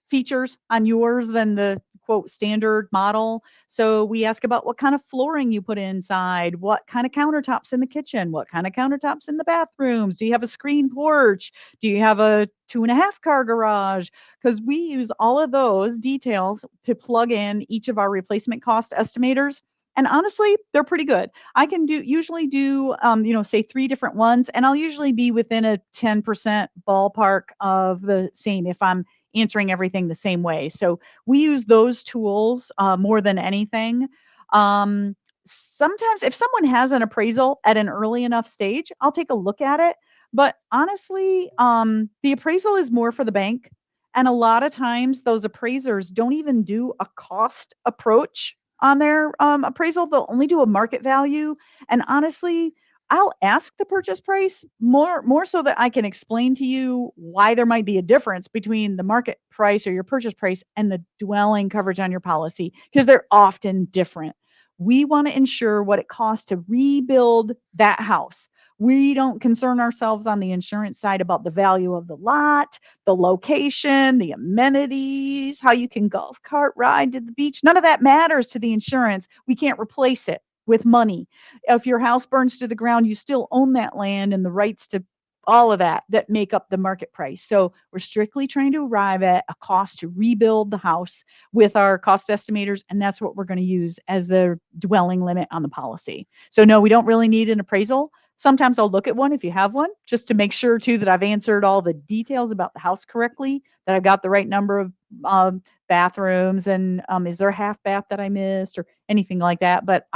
features on yours than the quote standard model. So we ask about what kind of flooring you put inside, what kind of countertops in the kitchen, what kind of countertops in the bathrooms. Do you have a screen porch? Do you have a 2.5 car garage? Because we use all of those details to plug in each of our replacement cost estimators. And honestly, they're pretty good. I can usually do, say 3 different ones, and I'll usually be within a 10% ballpark of the same if I'm answering everything the same way. So we use those tools more than anything. Sometimes if someone has an appraisal at an early enough stage, I'll take a look at it. But honestly, the appraisal is more for the bank. And a lot of times those appraisers don't even do a cost approach on their appraisal. They'll only do a market value. And honestly, I'll ask the purchase price more so that I can explain to you why there might be a difference between the market price or your purchase price and the dwelling coverage on your policy, because they're often different. We want to ensure what it costs to rebuild that house. We don't concern ourselves on the insurance side about the value of the lot, the location, the amenities, how you can golf cart ride to the beach. None of that matters to the insurance. We can't replace it with money. If your house burns to the ground, you still own that land and the rights to all of that make up the market price. So we're strictly trying to arrive at a cost to rebuild the house with our cost estimators, and that's what we're going to use as the dwelling limit on the policy. So no, we don't really need an appraisal. Sometimes I'll look at one if you have one, just to make sure too that I've answered all the details about the house correctly, that I've got the right number of bathrooms, and is there a half bath that I missed or anything like that. But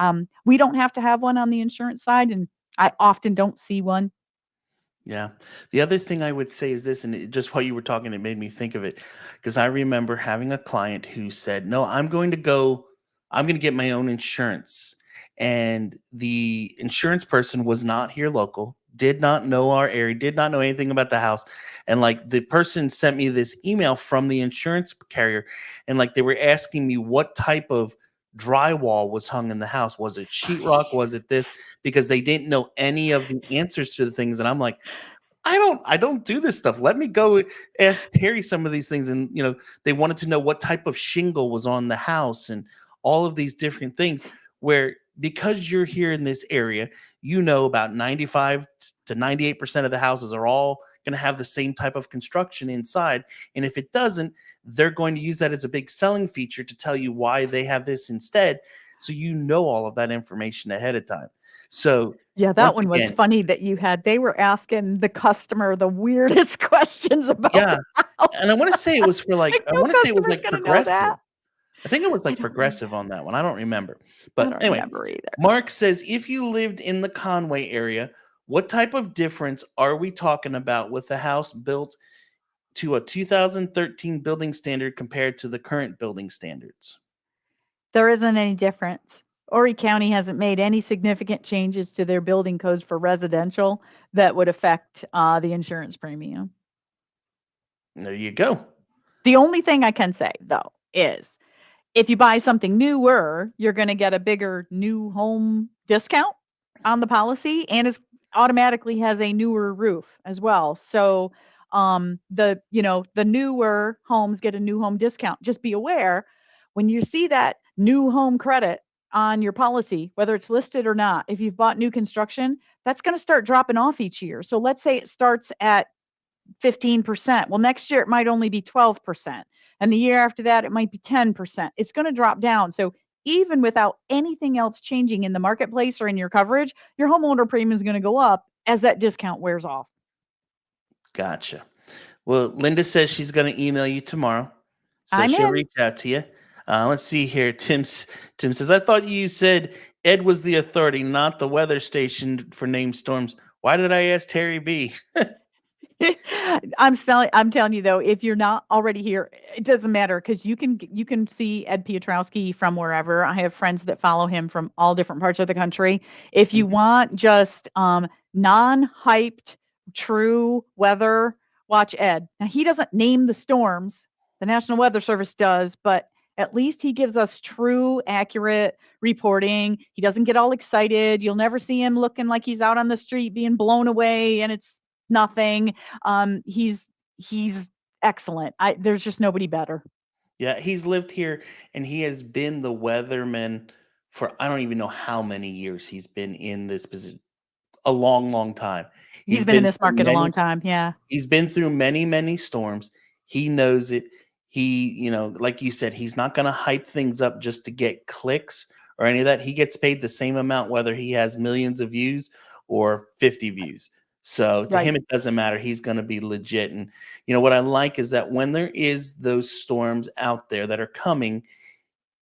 we don't have to have one on the insurance side, and I often don't see one. Yeah. The other thing I would say is this, and just while you were talking, it made me think of it because I remember having a client who said, "No, I'm going to get my own insurance." And the insurance person was not here local, did not know our area, did not know anything about the house. And like the person sent me this email from the insurance carrier, and like they were asking me what type of drywall was hung in the house. Was it sheetrock? Was it this? Because they didn't know any of the answers to the things. And I'm like, I don't do this stuff. Let me go ask Terri some of these things. And they wanted to know what type of shingle was on the house and all of these different things, where because you're here in this area, about 95 to 98% of the houses are all going to have the same type of construction inside. And if it doesn't, they're going to use that as a big selling feature to tell you why they have this instead. So all of that information ahead of time. So Yeah, that once one was again, funny that they were asking the customer the weirdest questions about yeah. the house. And I want to say it was Like, no customer's like gonna know Progressive. that. I think it was I like don't remember. Progressive on that one. I don't remember. I But don't anyway, remember either. Mark says, if you lived in the Conway area, what type of difference are we talking about with the house built to a 2013 building standard compared to the current building standards? There isn't any difference. Horry County hasn't made any significant changes to their building codes for residential that would affect the insurance premium. There you go. The only thing I can say, though, is if you buy something newer, you're going to get a bigger new home discount on the policy, and is automatically has a newer roof as well. So the newer homes get a new home discount. Just be aware when you see that new home credit on your policy, whether it's listed or not, if you've bought new construction, that's going to start dropping off each year. So let's say it starts at 15%. Well, next year it might only be 12%. And the year after that, it might be 10%. It's going to drop down. So even without anything else changing in the marketplace or in your coverage, your homeowner premium is going to go up as that discount wears off. Gotcha. Well, Linda says she's going to email you tomorrow. So I'm she'll in. reach out to you. Let's see here. Tim says, I thought you said Ed was the authority, not the weather station for named storms. Why did I ask Terry B? I'm telling you though, if you're not already here, it doesn't matter because you can see Ed Piotrowski from wherever. I have friends that follow him from all different parts of the country. If you want just non-hyped, true weather, watch Ed. Now he doesn't name the storms, the National Weather Service does, but at least he gives us true, accurate reporting. He doesn't get all excited. You'll never see him looking like he's out on the street being blown away and it's nothing. He's excellent. There's just nobody better. Yeah, he's lived here and he has been the weatherman for I don't even know how many years he's been in this position. A long, long time. He's He's been in been this through market a long many time. Yeah. He's been through many, many storms. He knows it. He, like you said, he's not going to hype things up just to get clicks or any of that. He gets paid the same amount whether he has millions of views or 50 views. So to Right. him, it doesn't matter. He's going to be legit. And what I like is that when there is those storms out there that are coming,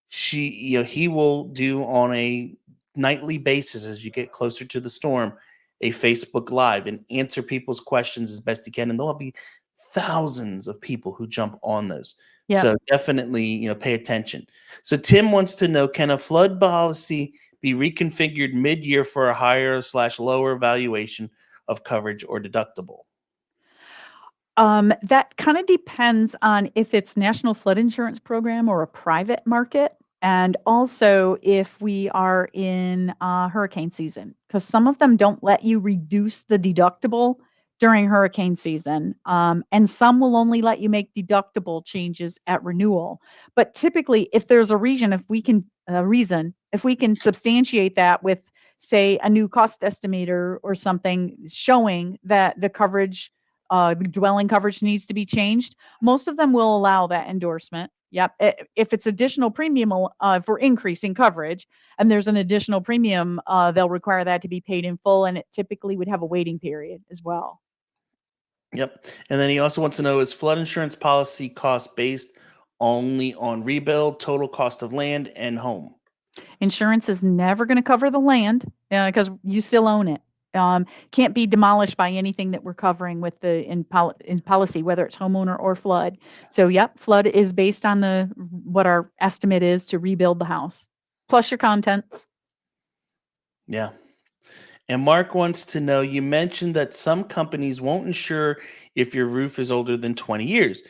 he will do on a nightly basis as you get closer to the storm a Facebook Live and answer people's questions as best he can, and there'll be thousands of people who jump on those. Yeah. So definitely, pay attention. So Tim wants to know, can a flood policy be reconfigured mid-year for a higher/lower valuation of coverage or deductible? That kind of depends on if it's National Flood Insurance Program or a private market, and also if we are in hurricane season, because some of them don't let you reduce the deductible during hurricane season, and some will only let you make deductible changes at renewal. But typically, if there's a reason, if we can substantiate that with, say, a new cost estimator or something showing that the dwelling coverage needs to be changed, most of them will allow that endorsement. Yep. If it's additional premium for increasing coverage and there's an additional premium, they'll require that to be paid in full, and it typically would have a waiting period as well. Yep. And then he also wants to know, is flood insurance policy cost based only on rebuild, total cost of land, and home? Insurance is never going to cover the land because you still own it. Can't be demolished by anything that we're covering with the in policy, whether it's homeowner or flood. So, yep, flood is based on what our estimate is to rebuild the house, plus your contents. Yeah. And Mark wants to know, you mentioned that some companies won't insure if your roof is older than 20 years.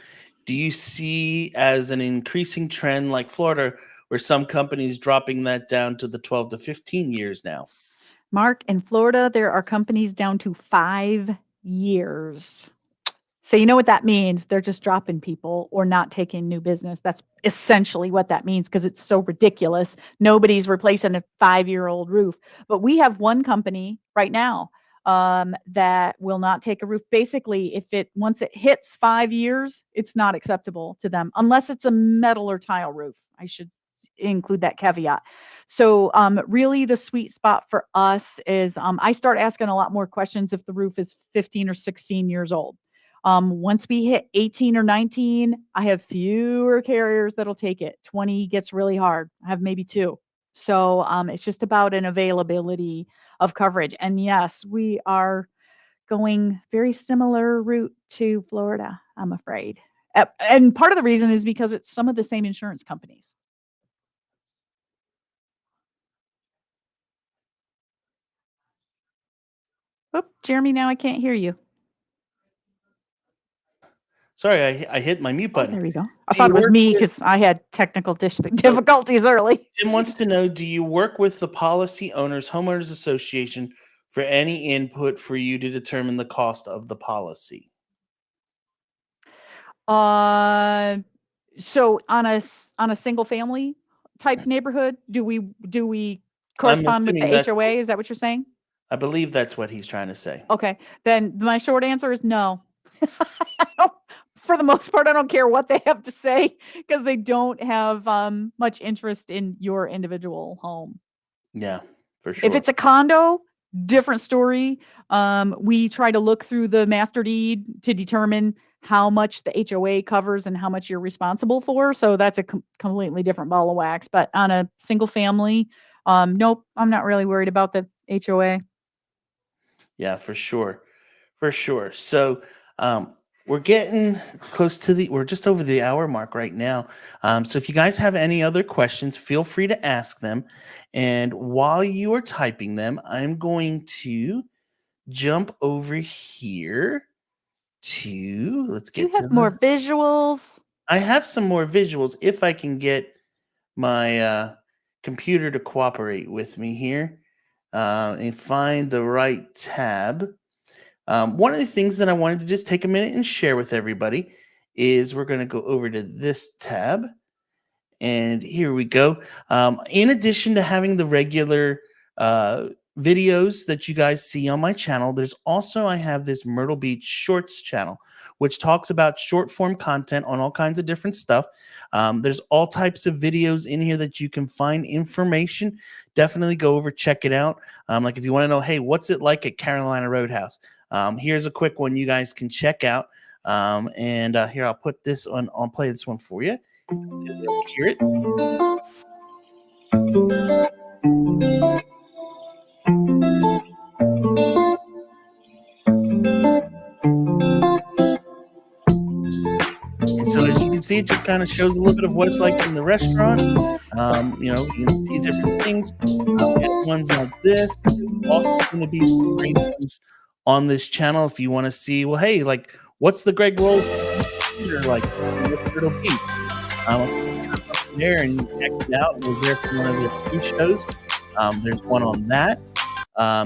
Do you see as an increasing trend like Florida, where some companies dropping that down to the 12 to 15 years now? Mark, in Florida, there are companies down to 5 years. So you know what that means? They're just dropping people or not taking new business. That's essentially what that means because it's so ridiculous. Nobody's replacing a 5-year-old roof. But we have one company right now that will not take a roof. Basically, once it hits 5 years, it's not acceptable to them unless it's a metal or tile roof. I should include that caveat. So really the sweet spot for us is I start asking a lot more questions if the roof is 15 or 16 years old. Once we hit 18 or 19, I have fewer carriers that'll take it. 20 gets really hard. I have maybe 2. So it's just about an availability of coverage. And yes, we are going very similar route to Florida, I'm afraid. And part of the reason is because it's some of the same insurance companies. Oh, Jeremy, now I can't hear you. Sorry, I hit my mute Oh, button. there we go. I Do thought you it was work me with- because I had technical difficulties early. Tim wants to know, do you work with the Policy Owners Homeowners Association for any input for you to determine the cost of the policy? So on a single family type neighborhood, do we I'm correspond with assuming the HOA? Is that what you're saying? I believe that's what he's trying to say. Okay, then my short answer is no. For the most part, I don't care what they have to say because they don't have much interest in your individual home. Yeah, for If sure. it's a condo, different story. We try to look through the master deed to determine how much the HOA covers and how much you're responsible for. So that's a completely different ball of wax. But on a single family, nope, I'm not really worried about the HOA. Yeah, for sure. For sure. So we're getting close to we're just over the hour mark right now. So if you guys have any other questions, feel free to ask them. And while you are typing them, I'm going to jump over here to, let's Do you get to have more visuals? I have some more visuals if I can get my computer to cooperate with me here and find the right tab. One of the things that I wanted to just take a minute and share with everybody is we're going to go over to this tab. And here we go. In addition to having the regular videos that you guys see on my channel, there's also, I have this Myrtle Beach Shorts channel, which talks about short form content on all kinds of different stuff. There's all types of videos in here that you can find information. Definitely go over, check it out. Like if you want to know, hey, what's it like at Carolina Roadhouse? Here's a quick one you guys can check out. And here, I'll put this on, I'll play this one for you. You'll be able to hear it. And so as you can see, it just kind of shows a little bit of what it's like in the restaurant. You know, you can see different things. We have ones like this. There's also going to be some great ones on this channel if you want to see, well, hey, like, what's the Greg Rolls like in Myrtle Beach? There and check it out. It was there for one of their free shows. There's one on that.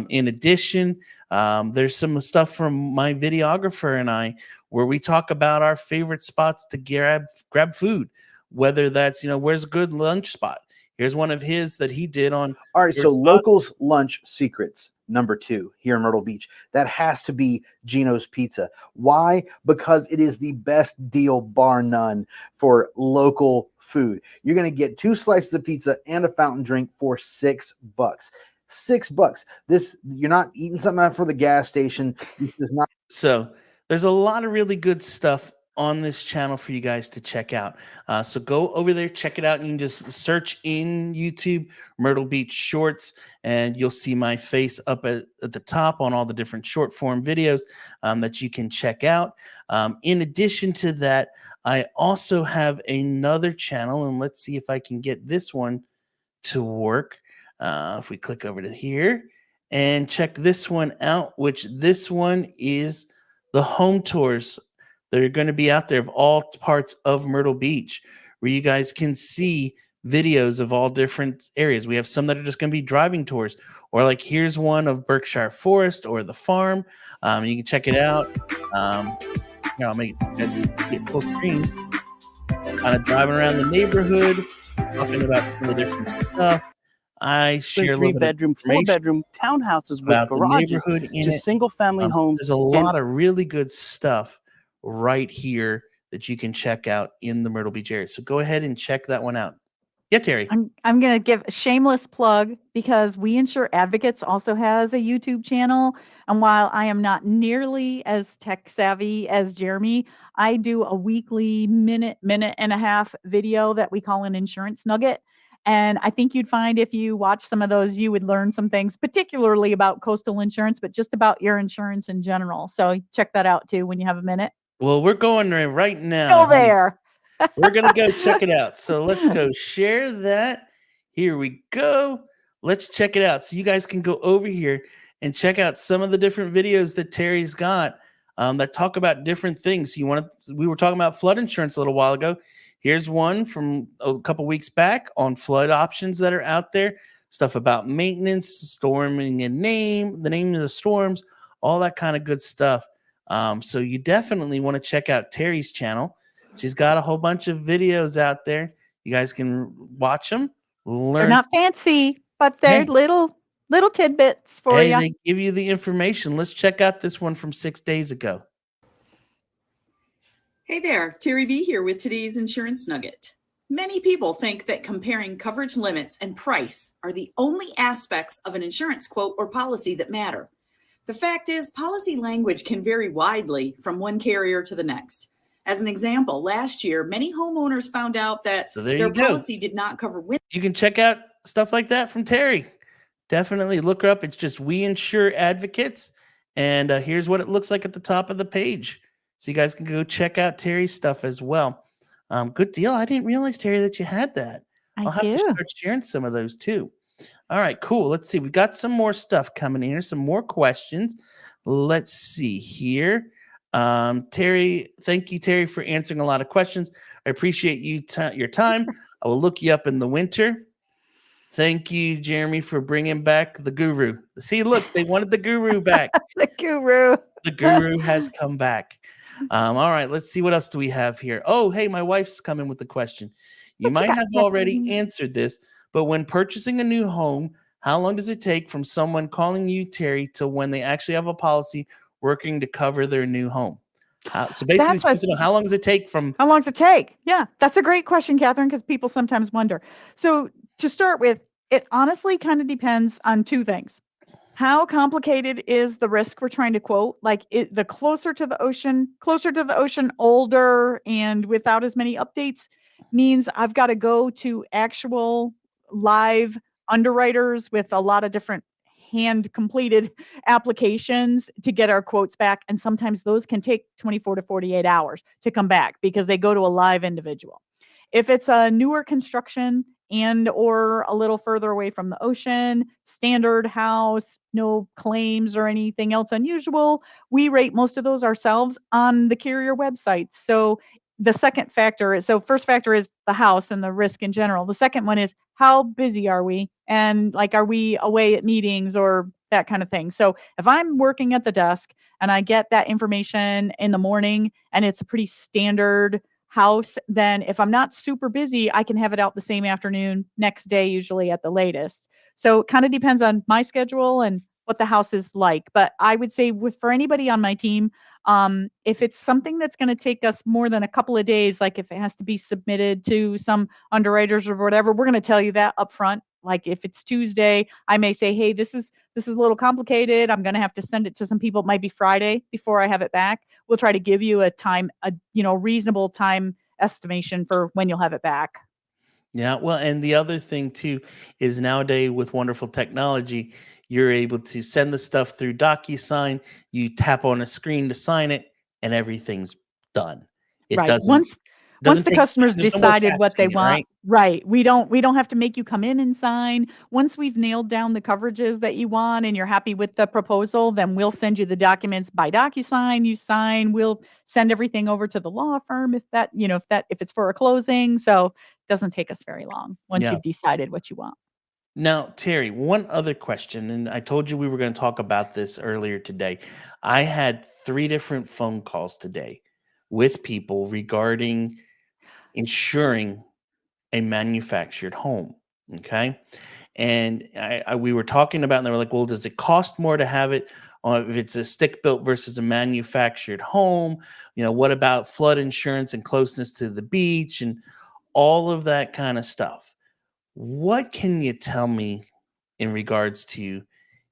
In addition, there's some stuff from my videographer and I where we talk about our favorite spots to grab food, whether that's, you know, where's a good lunch spot. Here's one of his that he did on. All right, so locals lunch secrets. Number 2 here in Myrtle Beach. That has to be Gino's Pizza. Why? Because it is the best deal, bar none, for local food. You're going to get 2 slices of pizza and a fountain drink for $6. $6. This, you're not eating something out for the gas station. This is not. So there's a lot of really good stuff on this channel for you guys to check out. So go over there, check it out. You can just search in YouTube, Myrtle Beach Shorts, and you'll see my face up at the top on all the different short form videos that you can check out. In addition to that, I also have another channel, and let's see if I can get this one to work. If we click over to here and check this one out, which this one is the home tours that are going to be out there of all parts of Myrtle Beach, where you guys can see videos of all different areas. We have some that are just going to be driving tours, or like here's one of Berkshire Forest or the farm. You can check it out. I'll make it so you guys can get full screen, kind of driving around the neighborhood, talking about some of the different stuff. I share a little bit of 4-bedroom townhouses with garages to single-family homes. There's a lot of really good stuff right here that you can check out in the Myrtle Beach area. So go ahead and check that one out. Yeah, Terry. I'm going to give a shameless plug because WeInsure Advocates also has a YouTube channel. And while I am not nearly as tech savvy as Jeremy, I do a weekly minute and a half video that we call an insurance nugget. And I think you'd find if you watch some of those, you would learn some things, particularly about coastal insurance, but just about your insurance in general. So check that out too when you have a minute. Well, we're going there right now. Go there. We're going to go check it out. So let's go share that. Here we go. Let's check it out. So you guys can go over here and check out some of the different videos that Terry's got that talk about different things. We were talking about flood insurance a little while ago. Here's one from a couple weeks back on flood options that are out there. Stuff about maintenance, storming and the name of the storms, all that kind of good stuff. So you definitely want to check out Terry's channel. She's got a whole bunch of videos out there. You guys can watch them. They're not fancy, but they're little tidbits for you. They give you the information. Let's check out this one from 6 days ago. Hey there, Terri B here with today's Insurance Nugget. Many people think that comparing coverage limits and price are the only aspects of an insurance quote or policy that matter. The fact is, policy language can vary widely from one carrier to the next. As an example, last year, many homeowners found out that So there their you go. policy did not cover wind. You can check out stuff like that from Terri. Definitely look her up. It's just WeInsure Advocates. And here's what it looks like at the top of the page. So you guys can go check out Terry's stuff as well. Good deal. I didn't realize, Terri, that you had that. I'll have to start sharing some of those too. All right, cool. Let's see. We got some more stuff coming in here, some more questions. Let's see here. Terri, thank you, Terri, for answering a lot of questions. I appreciate your time. I will look you up in the winter. Thank you, Jeremy, for bringing back the guru. See, look, they wanted the guru back. The guru. The guru has come back. All right, let's see. What else do we have here? Oh, hey, my wife's coming with a question. You might have already answered this, but when purchasing a new home, how long does it take from someone calling you, Terri, to when they actually have a policy working to cover their new home? So basically, how long does it take from... How long does it take? Yeah, that's a great question, Catherine, because people sometimes wonder. So to start with, it honestly kind of depends on two things. How complicated is the risk we're trying to quote? Like the closer to the ocean, older, and without as many updates means I've got to go to actual live underwriters with a lot of different hand completed applications to get our quotes back. And sometimes those can take 24 to 48 hours to come back because they go to a live individual. If it's a newer construction and or a little further away from the ocean, standard house, no claims or anything else unusual, we rate most of those ourselves on the carrier websites. So the second factor is, so first factor is the house and the risk in general. The second one is how busy are we? And like, are we away at meetings or that kind of thing? So if I'm working at the desk and I get that information in the morning and it's a pretty standard house, then if I'm not super busy, I can have it out the same afternoon, next day, usually at the latest. So it kind of depends on my schedule and what the house is like. But I would say for anybody on my team, if it's something that's going to take us more than a couple of days, like if it has to be submitted to some underwriters or whatever, we're going to tell you that up front. Like if it's Tuesday, I may say, hey, this is a little complicated. I'm going to have to send it to some people. It might be Friday before I have it back. We'll try to give you a reasonable time estimation for when you'll have it back. Yeah, well, and the other thing too is nowadays with wonderful technology, you're able to send the stuff through DocuSign. You tap on a screen to sign it, and everything's done. It right. doesn't. Once the customer's decided what they want, right? We don't have to make you come in and sign. Once we've nailed down the coverages that you want and you're happy with the proposal, then we'll send you the documents by DocuSign. You sign. We'll send everything over to the law firm if it's for a closing. So it doesn't take us very long once you've decided what you want. Now, Terri, one other question, and I told you we were going to talk about this earlier today. I had 3 different phone calls today with people regarding insuring a manufactured home. Okay. And we were talking about, and they were like, well, does it cost more to have it if it's a stick built versus a manufactured home? What about flood insurance and closeness to the beach and all of that kind of stuff? What can you tell me in regards to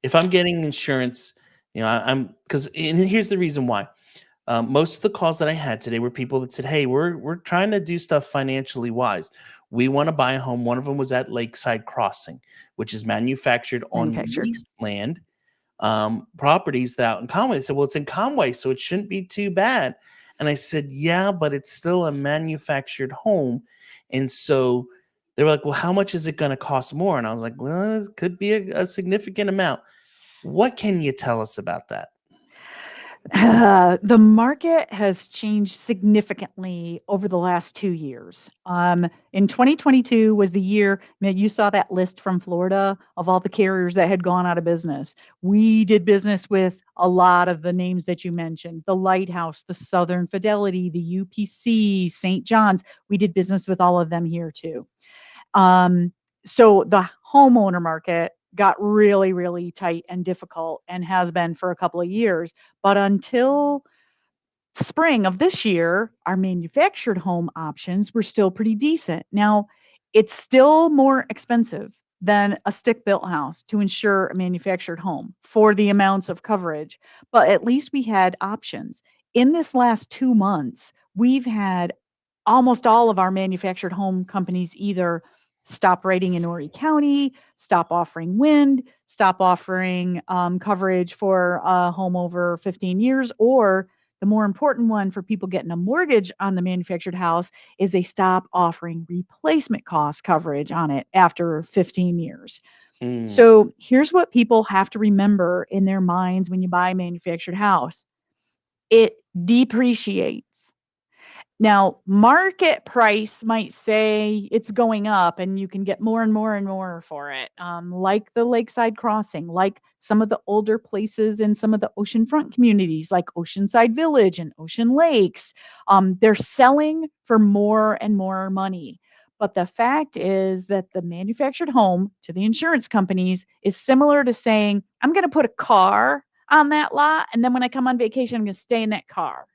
if I'm getting insurance? Because here's the reason why. Most of the calls that I had today were people that said, hey, we're trying to do stuff financially wise. We want to buy a home. One of them was at Lakeside Crossing, which is manufactured on leased land, properties that out in Conway. They said, well, it's in Conway, so it shouldn't be too bad. And I said, yeah, but it's still a manufactured home. And so they were like, well, how much is it going to cost more? And I was like, well, it could be a significant amount. What can you tell us about that? The market has changed significantly over the last 2 years. In 2022 was the year you saw that list from Florida of all the carriers that had gone out of business. We did business with a lot of the names that you mentioned, the Lighthouse, the Southern Fidelity, the UPC, St. John's. We did business with all of them here too. So the homeowner market got really, really tight and difficult and has been for a couple of years. But until spring of this year, our manufactured home options were still pretty decent. Now, it's still more expensive than a stick-built house to insure a manufactured home for the amounts of coverage. But at least we had options. In this last 2 months, we've had almost all of our manufactured home companies either stop writing in Horry County, stop offering wind, stop offering coverage for a home over 15 years, or the more important one for people getting a mortgage on the manufactured house is they stop offering replacement cost coverage on it after 15 years. Mm. So here's what people have to remember in their minds when you buy a manufactured house. It depreciates. Now, market price might say it's going up and you can get more and more and more for it, like the Lakeside Crossing, like some of the older places in some of the oceanfront communities, like Oceanside Village and Ocean Lakes. They're selling for more and more money. But the fact is that the manufactured home to the insurance companies is similar to saying, I'm going to put a car on that lot, and then when I come on vacation, I'm going to stay in that car.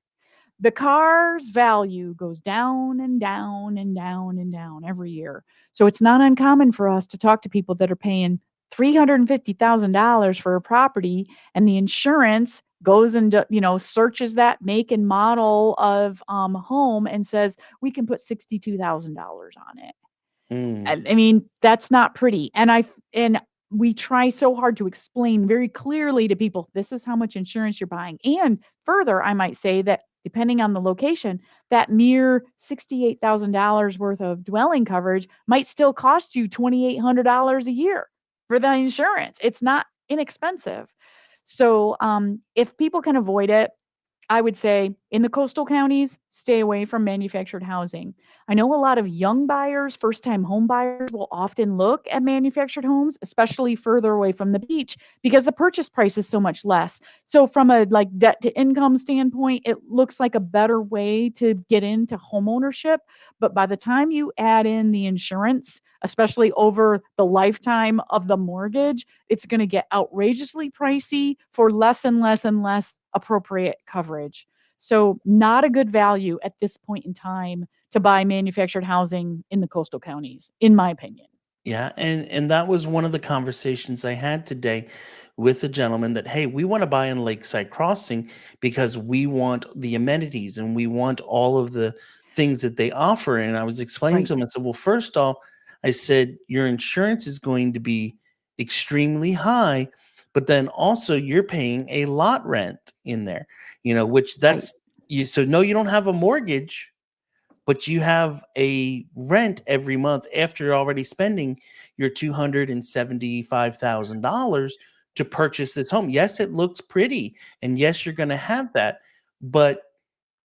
The car's value goes down and down and down and down every year. So it's not uncommon for us to talk to people that are paying $350,000 for a property, and the insurance goes and searches that make and model of home and says we can put $62,000 on it. Mm. I mean, that's not pretty. And we try so hard to explain very clearly to people, this is how much insurance you're buying. And further, I might say that depending on the location, that mere $68,000 worth of dwelling coverage might still cost you $2,800 a year for the insurance. It's not inexpensive. So if people can avoid it, I would say in the coastal counties, stay away from manufactured housing. I know a lot of young buyers, first-time home buyers will often look at manufactured homes, especially further away from the beach, because the purchase price is so much less. So from a debt to income standpoint, it looks like a better way to get into home ownership. But by the time you add in the insurance, especially over the lifetime of the mortgage, it's going to get outrageously pricey for less and less and less appropriate coverage. So not a good value at this point in time to buy manufactured housing in the coastal counties, in my opinion. Yeah, and that was one of the conversations I had today with a gentleman that, hey, we want to buy in Lakeside Crossing because we want the amenities and we want all of the things that they offer. And I was explaining to him, I said, well, first off, I said, your insurance is going to be extremely high, but then also you're paying a lot rent in there, which that's you. So no, you don't have a mortgage, but you have a rent every month after you're already spending your $275,000 to purchase this home. Yes, it looks pretty, and yes, you're going to have that, but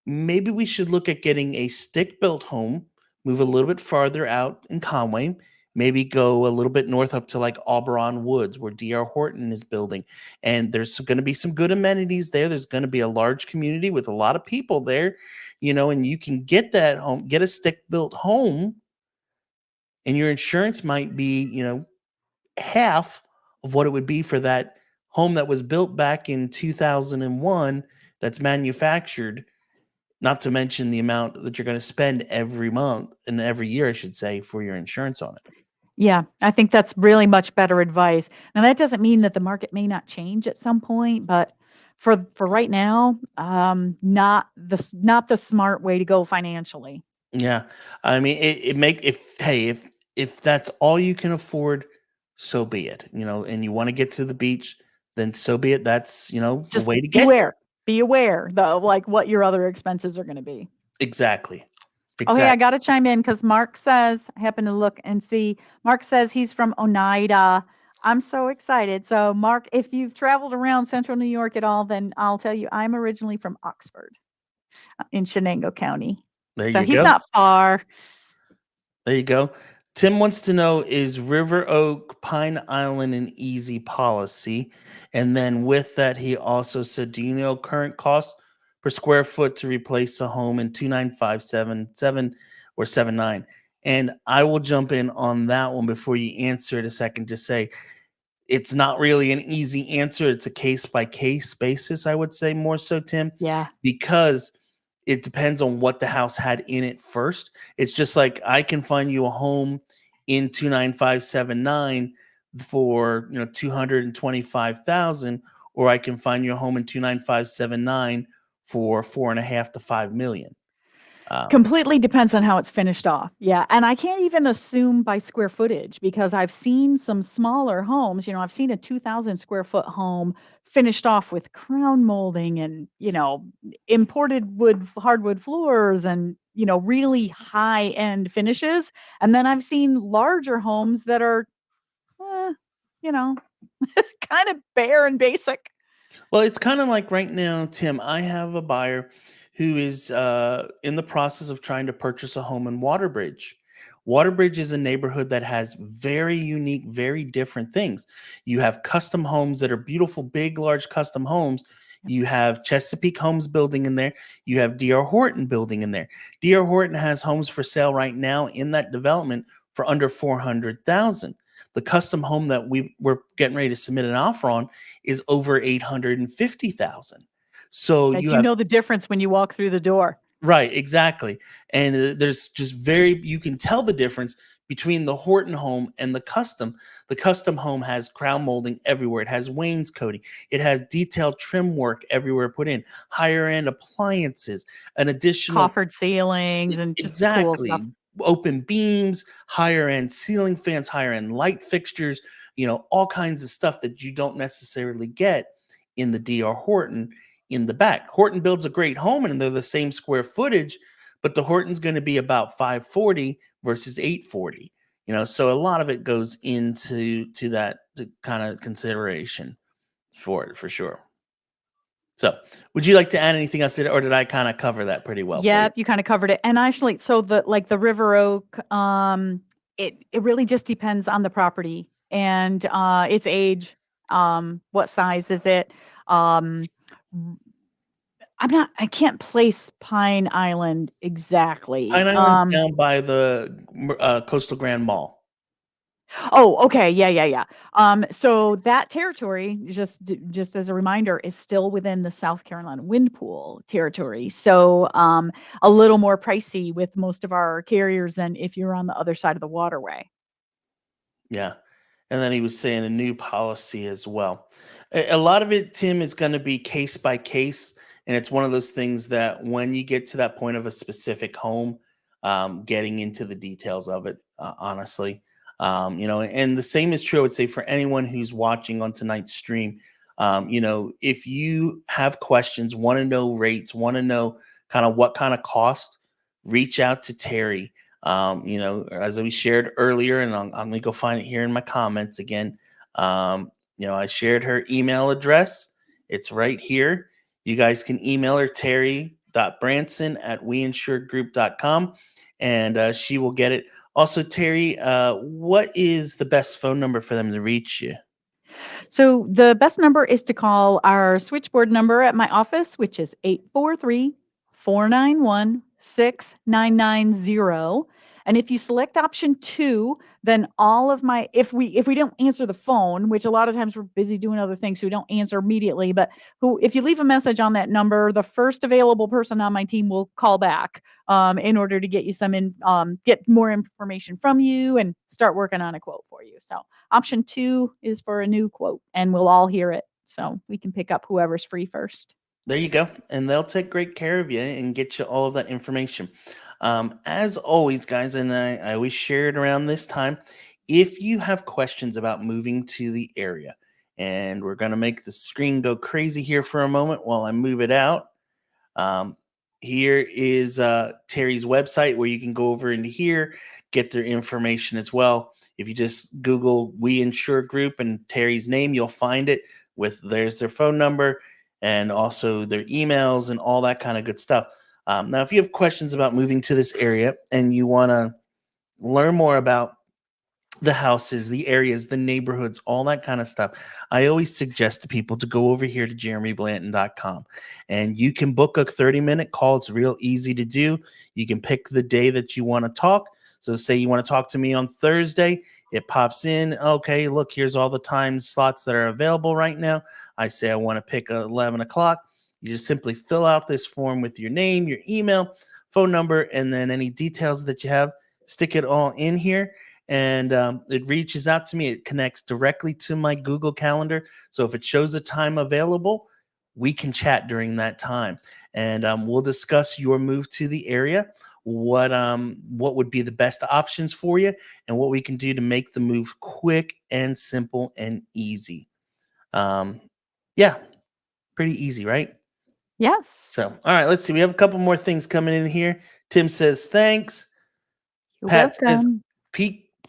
maybe we should look at getting a stick-built home, move a little bit farther out in Conway, maybe go a little bit north up to like Auberon Woods where D.R. Horton is building. And there's going to be some good amenities there. There's going to be a large community with a lot of people there, and you can get that home, get a stick-built home, and your insurance might be, half of what it would be for that home that was built back in 2001 that's manufactured, not to mention the amount that you're going to spend every month and every year, I should say, for your insurance on it. Yeah, I think that's really much better advice. Now that doesn't mean that the market may not change at some point, but for right now, not the smart way to go financially. Yeah. I mean, if that's all you can afford, so be it, and you want to get to the beach, then so be it. That's, the Just way to get there. be aware though, like what your other expenses are going to be. Exactly. Oh, hey, I got to chime in because Mark says, I happen to look and see, Mark says he's from Oneida. I'm so excited. So Mark, if you've traveled around central New York at all, then I'll tell you, I'm originally from Oxford in Shenango County. There So you he's go. not far. There you go. Tim wants to know, is River Oak, Pine Island an easy policy? And then with that, he also said, do you know current cost per square foot to replace a home in 29577 or 79? And I will jump in on that one before you answer it a second to say it's not really an easy answer. It's a case by case basis, I would say more so, Tim. Yeah. Because it depends on what the house had in it first. It's just like I can find you a home in 29579 for 225,000, or I can find your home in 29579 for 4.5 to 5 million. Completely depends on how it's finished off. Yeah. And I can't even assume by square footage because I've seen some smaller homes. I've seen a 2,000 square foot home finished off with crown molding and, imported hardwood floors and, really high end finishes. And then I've seen larger homes that are, you know, kind of bare and basic. Well, it's kind of like right now, Tim, I have a buyer who is in the process of trying to purchase a home in Waterbridge. Waterbridge is a neighborhood that has very unique, very different things. You have custom homes that are beautiful, big, large custom homes. You have Chesapeake Homes building in there. You have D.R. Horton building in there. D.R. Horton has homes for sale right now in that development for under $400,000. The custom home that we were getting ready to submit an offer on is over $850,000. So That you you have know the difference when you walk through the door. right, exactly. And there's just you can tell the difference between the Horton home and the custom. The custom home has crown molding everywhere. It has wainscoting. It has detailed trim work everywhere put in, higher end appliances, an additional Coffered ceilings and just cool stuff. exactly open beams, higher end ceiling fans, higher end light fixtures, all kinds of stuff that you don't necessarily get in the DR Horton in the back. Horton builds a great home and they're the same square footage, but the Horton's going to be about 540 versus 840. So a lot of it goes into that kind of consideration for it, for sure. So would you like to add anything else, or did I kind of cover that pretty well? Yeah, you kind of covered it. And actually, so the River Oak, it really just depends on the property and its age. What size is it? I can't place Pine Island exactly. Pine Island's down by the Coastal Grand Mall. Oh, okay. Yeah. So that territory, just as a reminder, is still within the South Carolina wind pool territory. So a little more pricey with most of our carriers than if you're on the other side of the waterway. Yeah. And then he was saying a new policy as well. A lot of it, Tim, is going to be case by case. And it's one of those things that when you get to that point of a specific home, getting into the details of it, honestly. And the same is true, I would say, for anyone who's watching on tonight's stream. If you have questions, want to know rates, want to know kind of what kind of cost, reach out to Terri. As we shared earlier, and I'm going to go find it here in my comments again. I shared her email address. It's right here. You guys can email her, terri.branson@weinsuregroup.com, and she will get it. Also, Terri, what is the best phone number for them to reach you? So the best number is to call our switchboard number at my office, which is 843-491-6990. And if you select option 2, then all of my, if we don't answer the phone, which a lot of times we're busy doing other things, so we don't answer immediately, but if you leave a message on that number, the first available person on my team will call back in order to get you get more information from you and start working on a quote for you. So option 2 is for a new quote, and we'll all hear it. So we can pick up whoever's free first. There you go. And they'll take great care of you and get you all of that information. As always, guys, and I always share it around this time, if you have questions about moving to the area, and we're going to make the screen go crazy here for a moment while I move it out. Here is Terri's website where you can go over into here, get their information as well. If you just Google WeInsure Group and Terri's name, you'll find it there's their phone number and also their emails and all that kind of good stuff. Now, if you have questions about moving to this area and you want to learn more about the houses, the areas, the neighborhoods, all that kind of stuff, I always suggest to people to go over here to jeremyblanton.com, and you can book a 30-minute call. It's real easy to do. You can pick the day that you want to talk. So say you want to talk to me on Thursday, it pops in. Okay, look, here's all the time slots that are available right now. I say I want to pick 11 o'clock. You just simply fill out this form with your name, your email, phone number, and then any details that you have, stick it all in here. and it reaches out to me. It connects directly to my Google Calendar. So if it shows a time available, we can chat during that time, and we'll discuss your move to the area, what would be the best options for you, and what we can do to make the move quick and simple and easy. Yeah, pretty easy, right? Yes. So, all right, let's see. We have a couple more things coming in here. Tim says, thanks. You're Pat says, welcome.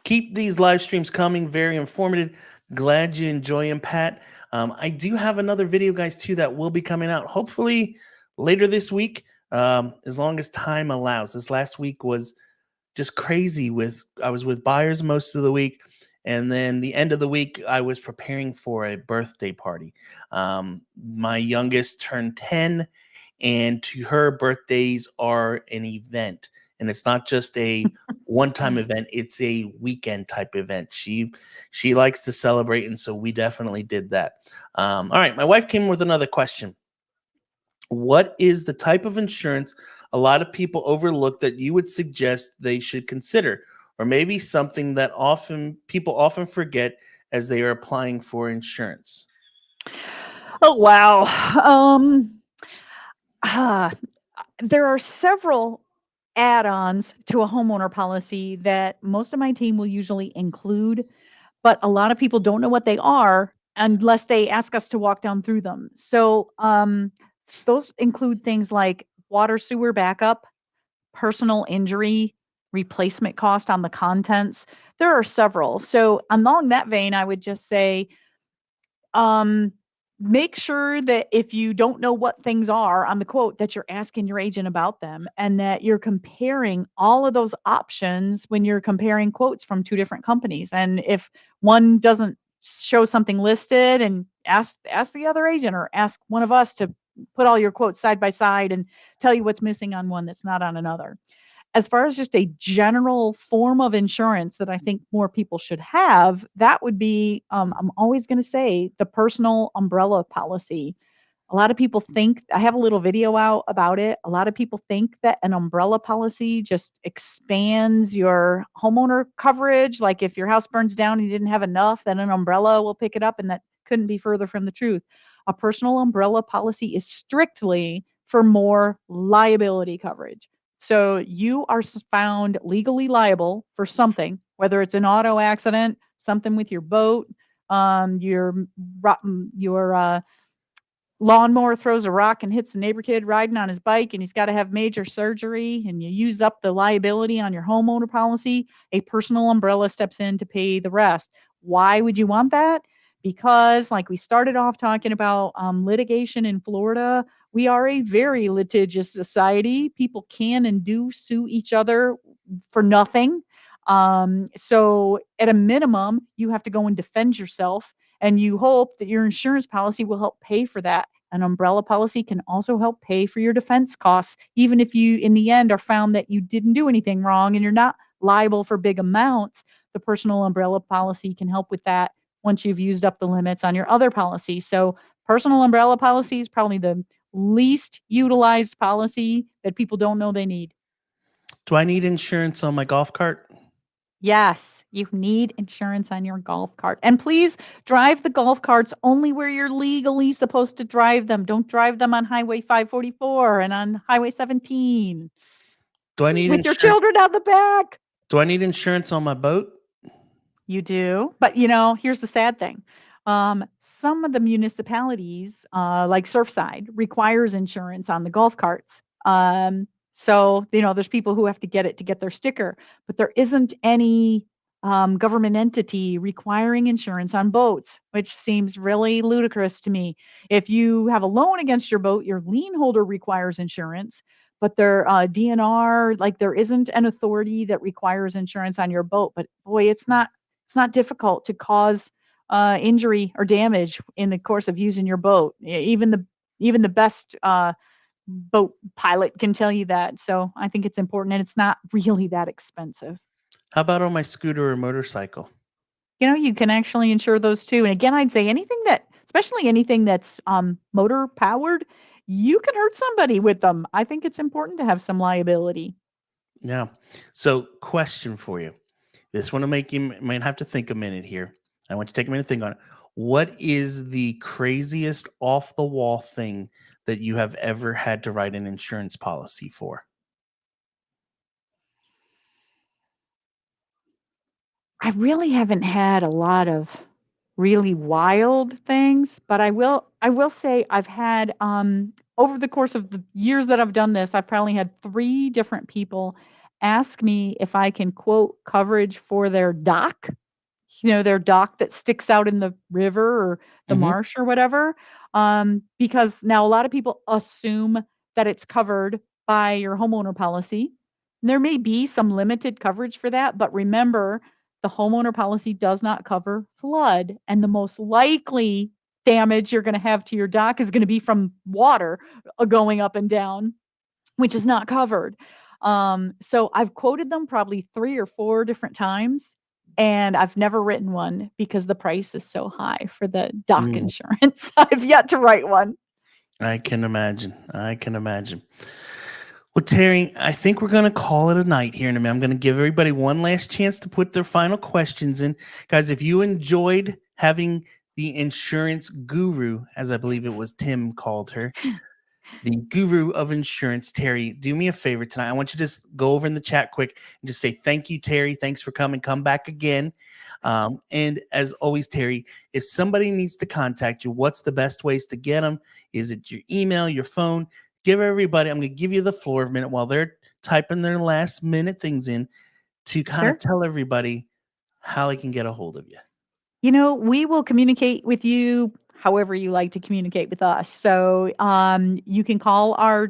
keep these live streams coming. Very informative. Glad you enjoy them, Pat. I do have another video, guys, too, that will be coming out hopefully later this week, as long as time allows. This last week was just crazy. I was with buyers most of the week, and then the end of the week, I was preparing for a birthday party. My youngest turned 10, and to her, birthdays are an event. And it's not just a one-time event, it's a weekend type event. She likes to celebrate, and so we definitely did that. All right, my wife came with another question. What is the type of insurance a lot of people overlook that you would suggest they should consider? Or maybe something that people often forget as they are applying for insurance? Oh, wow. There are several add-ons to a homeowner policy that most of my team will usually include, but a lot of people don't know what they are unless they ask us to walk down through them. So those include things like water sewer backup, personal injury, replacement cost on the contents. There are several. So along that vein, I would just say, make sure that if you don't know what things are on the quote, that you're asking your agent about them, and that you're comparing all of those options when you're comparing quotes from two different companies. And if one doesn't show something listed, and ask the other agent, or ask one of us to put all your quotes side by side and tell you what's missing on one that's not on another. As far as just a general form of insurance that I think more people should have, that would be, I'm always going to say, the personal umbrella policy. A lot of people think, I have a little video out about it. A lot of people think that an umbrella policy just expands your homeowner coverage. Like if your house burns down and you didn't have enough, then an umbrella will pick it up, and that couldn't be further from the truth. A personal umbrella policy is strictly for more liability coverage. So you are found legally liable for something, whether it's an auto accident, something with your boat, your lawnmower throws a rock and hits a neighbor kid riding on his bike, and he's got to have major surgery, and you use up the liability on your homeowner policy. A personal umbrella steps in to pay the rest. Why would you want that? Because, like we started off talking about, litigation in Florida, we are a very litigious society. People can and do sue each other for nothing. So at a minimum, you have to go and defend yourself, and you hope that your insurance policy will help pay for that. An umbrella policy can also help pay for your defense costs, even if you, in the end, are found that you didn't do anything wrong and you're not liable for big amounts. The personal umbrella policy can help with that once you've used up the limits on your other policy. So personal umbrella policy is probably the least utilized policy that people don't know they need. Do I need insurance on my golf cart? Yes, you need insurance on your golf cart. And please drive the golf carts only where you're legally supposed to drive them. Don't drive them on Highway 544 and on Highway 17 Do I need with your insurance? children out the back. Do I need insurance on my boat? You do. But, here's the sad thing. Some of the municipalities, like Surfside, requires insurance on the golf carts. So, there's people who have to get it to get their sticker, but there isn't any government entity requiring insurance on boats, which seems really ludicrous to me. If you have a loan against your boat, your lien holder requires insurance, but their DNR, like, there isn't an authority that requires insurance on your boat. But boy, it's not difficult to cause injury or damage in the course of using your boat. Even the best boat pilot can tell you that. So I think it's important, and it's not really that expensive. How about on my scooter or motorcycle? You can actually insure those too. And again, I'd say especially anything that's motor powered, you can hurt somebody with them. I think it's important to have some liability. Yeah. So question for you. This one will make you might have to think a minute here. I want you to take a minute to think on it. What is the craziest off the wall thing that you have ever had to write an insurance policy for? I really haven't had a lot of really wild things, but I will say I've had over the course of the years that I've done this, I've probably had 3 different people ask me if I can quote coverage for their dock, their dock that sticks out in the river or the Mhm. marsh or whatever. Because now a lot of people assume that it's covered by your homeowner policy. And there may be some limited coverage for that, but remember, the homeowner policy does not cover flood. And the most likely damage you're going to have to your dock is going to be from water going up and down, which is not covered. So I've quoted them probably 3 or 4 different times, and I've never written one because the price is so high for the dock Mm, insurance. I've yet to write one. I can imagine. I can imagine. Well, Terry, I think we're going to call it a night here in a minute. I'm going to give everybody one last chance to put their final questions in. Guys, if you enjoyed having the insurance guru, as I believe it was Tim called her, the guru of insurance, Terry, do me a favor tonight. I want you to just go over in the chat quick and just say, thank you, Terry. Thanks for coming. Come back again. And as always, Terry, if somebody needs to contact you, what's the best ways to get them? Is it your email, your phone? Give everybody, I'm going to give you the floor a minute while they're typing their last minute things in to kind of Sure. tell everybody how they can get a hold of you. We will communicate with you however you like to communicate with us. So you can call our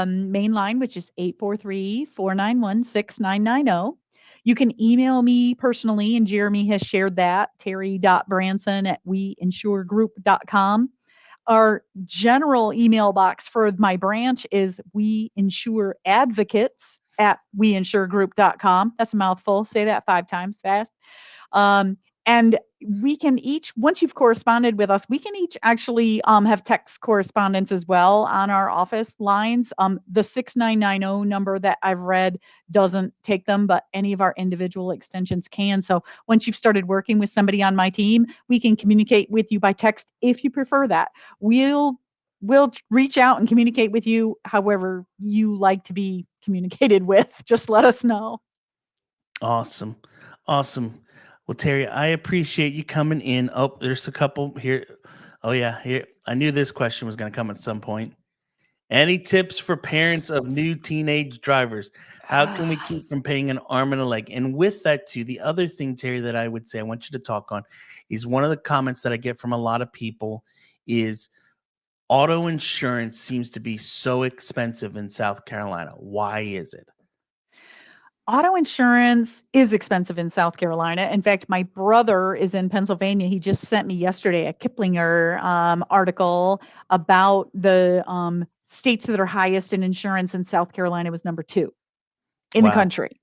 main line, which is 843-491-6990. You can email me personally, and Jeremy has shared that, terry.branson@weinsuregroup.com. Our general email box for my branch is weinsureadvocates@weinsuregroup.com. That's a mouthful. Say that 5 times fast. Um, and we can each, once you've corresponded with us, we can each actually have text correspondence as well on our office lines. The 6990 number that I've read doesn't take them, but any of our individual extensions can. So once you've started working with somebody on my team, we can communicate with you by text if you prefer that. We'll reach out and communicate with you however you like to be communicated with. Just let us know. Awesome. Awesome. Well, Terry, I appreciate you coming in. Oh, there's a couple here. Oh, yeah. Here. I knew this question was going to come at some point. Any tips for parents of new teenage drivers? How can we keep from paying an arm and a leg? And with that, too, the other thing, Terry, that I would say I want you to talk on is one of the comments that I get from a lot of people is auto insurance seems to be so expensive in South Carolina. Why is it? Auto insurance is expensive in South Carolina. In fact, my brother is in Pennsylvania. He just sent me yesterday a Kiplinger article about the states that are highest in insurance, and South Carolina was number 2 in the Wow. country.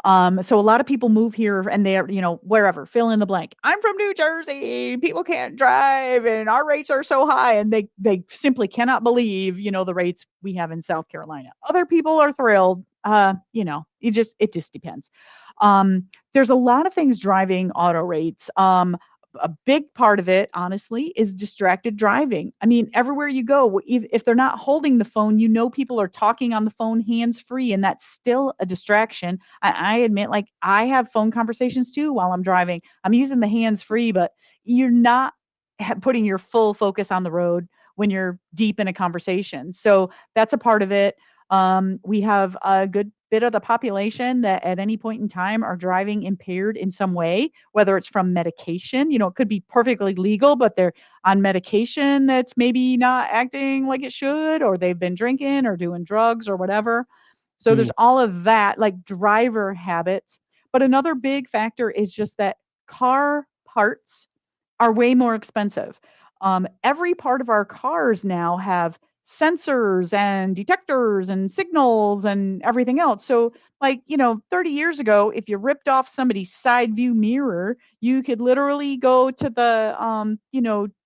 So a lot of people move here and they're, wherever, fill in the blank. I'm from New Jersey. People can't drive and our rates are so high, and they simply cannot believe, the rates we have in South Carolina. Other people are thrilled. It just depends. There's a lot of things driving auto rates. A big part of it, honestly, is distracted driving. I mean, everywhere you go, if they're not holding the phone, people are talking on the phone hands free, and that's still a distraction. I admit, like, I have phone conversations too while I'm driving. I'm using the hands free, but you're not putting your full focus on the road when you're deep in a conversation. So that's a part of it. We have a good bit of the population that at any point in time are driving impaired in some way, whether it's from medication. It could be perfectly legal, but they're on medication that's maybe not acting like it should, or they've been drinking or doing drugs or whatever. So Mm, there's all of that, like driver habits. But another big factor is just that car parts are way more expensive. Every part of our cars now have sensors and detectors and signals and everything else. So, 30 years ago, if you ripped off somebody's side view mirror, you could literally go to the,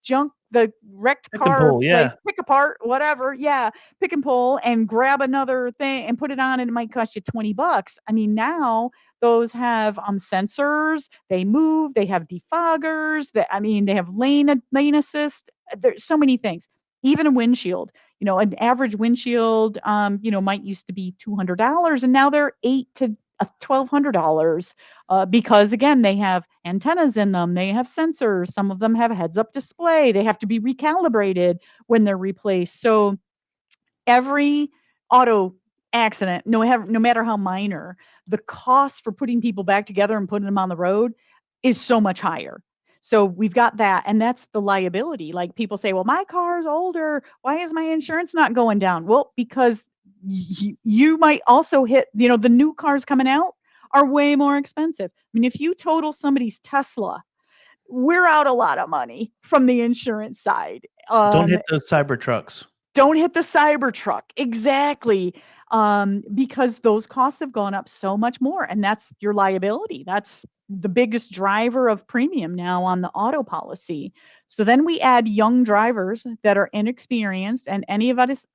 junk the wrecked Pick and car pull, place, yeah. pick apart, whatever. Yeah. Pick and pull and grab another thing and put it on, and it might cost you $20. I mean, now those have sensors, they move, they have defoggers, they have lane assist. There's so many things. Even a windshield, an average windshield, might used to be $200, and now they're $8 to $1,200, because again, they have antennas in them, they have sensors, some of them have a heads-up display, they have to be recalibrated when they're replaced. So every auto accident, no matter how minor, the cost for putting people back together and putting them on the road is so much higher. So we've got that, and that's the liability. Like, people say, well, my car's older, why is my insurance not going down? Well, because you might also hit, the new cars coming out are way more expensive. I mean, if you total somebody's Tesla, we're out a lot of money from the insurance side. Don't hit those cyber trucks. Don't hit the Cybertruck. Exactly. Because those costs have gone up so much more, and that's your liability. That's the biggest driver of premium now on the auto policy. So then we add young drivers that are inexperienced, and any of us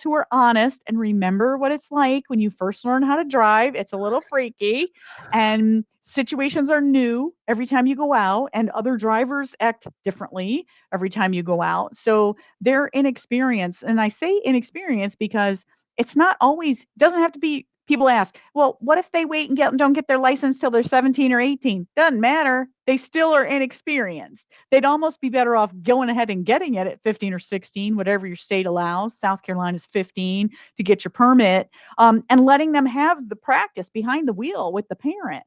who are honest and remember what it's like when you first learn how to drive. It's a little freaky, and situations are new every time you go out, and other drivers act differently every time you go out. So they're inexperienced. And I say inexperienced because it's not always, doesn't have to be. People ask, well, what if they wait and don't get their license till they're 17 or 18? Doesn't matter. They still are inexperienced. They'd almost be better off going ahead and getting it at 15 or 16, whatever your state allows. South Carolina's 15 to get your permit, and letting them have the practice behind the wheel with the parent.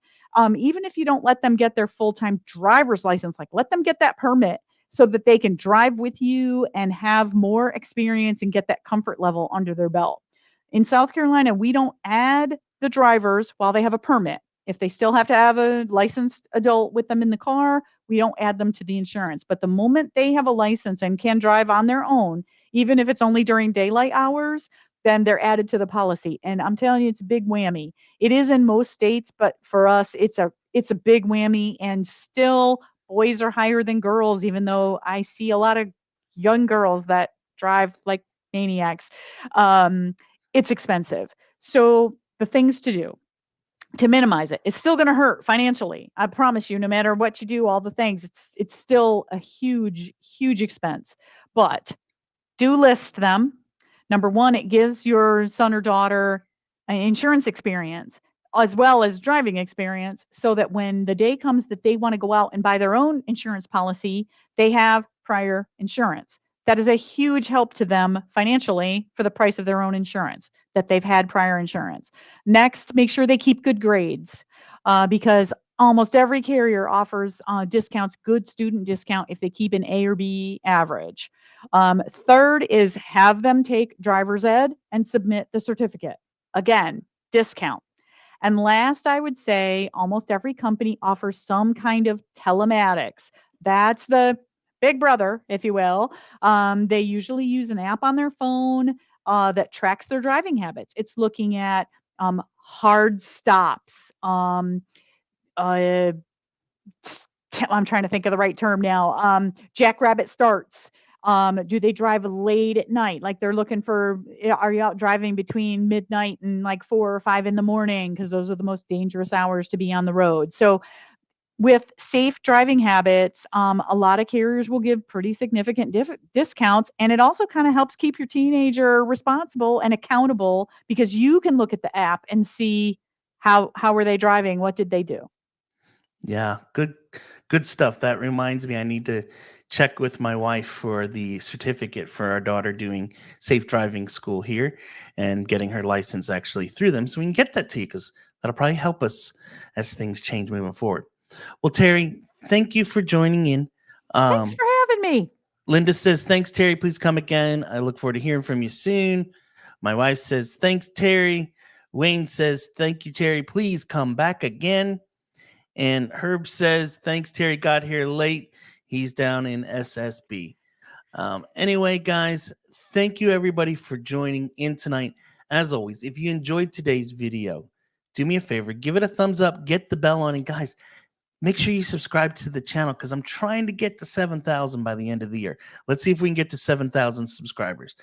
Even if you don't let them get their full-time driver's license, like, let them get that permit so that they can drive with you and have more experience and get that comfort level under their belt. In South Carolina, we don't add the drivers while they have a permit. If they still have to have a licensed adult with them in the car, we don't add them to the insurance. But the moment they have a license and can drive on their own, even if it's only during daylight hours, then they're added to the policy. And I'm telling you, it's a big whammy. It is in most states, but for us, it's a big whammy. And still, boys are higher than girls, even though I see a lot of young girls that drive like maniacs. It's expensive. So the things to do to minimize it, it's still going to hurt financially. I promise you, no matter what you do, all the things, it's still a huge, huge expense. But do list them. Number one, it gives your son or daughter an insurance experience as well as driving experience, so that when the day comes that they want to go out and buy their own insurance policy, they have prior insurance. That is a huge help to them financially for the price of their own insurance, that they've had prior insurance. Next, make sure they keep good grades, because almost every carrier offers discounts, good student discount if they keep an A or B average. Third is have them take driver's ed and submit the certificate. Again, discount. And last, I would say almost every company offers some kind of telematics. That's the big brother, if you will. They usually use an app on their phone that tracks their driving habits. It's looking at hard stops. I'm trying to think of the right term now. Jackrabbit starts. Do they drive late at night? Like, they're looking for, are you out driving between midnight and like 4 or 5 in the morning? Because those are the most dangerous hours to be on the road. So with safe driving habits, a lot of carriers will give pretty significant discounts, and it also kind of helps keep your teenager responsible and accountable, because you can look at the app and see how were they driving, what did they do. Yeah, good stuff. That reminds me, I need to check with my wife for the certificate for our daughter doing safe driving school here and getting her license actually through them, so we can get that to you, because that'll probably help us as things change moving forward. Well, Terri, thank you for joining in. Thanks for having me. Linda says, thanks, Terri. Please come again. I look forward to hearing from you soon. My wife says, thanks, Terri. Wayne says, thank you, Terri. Please come back again. And Herb says, thanks, Terri. Got here late. He's down in SSB. Anyway, guys, thank you, everybody, for joining in tonight. As always, if you enjoyed today's video, do me a favor, give it a thumbs up, get the bell on, and guys, make sure you subscribe to the channel because I'm trying to get to 7,000 by the end of the year. Let's see if we can get to 7,000 subscribers.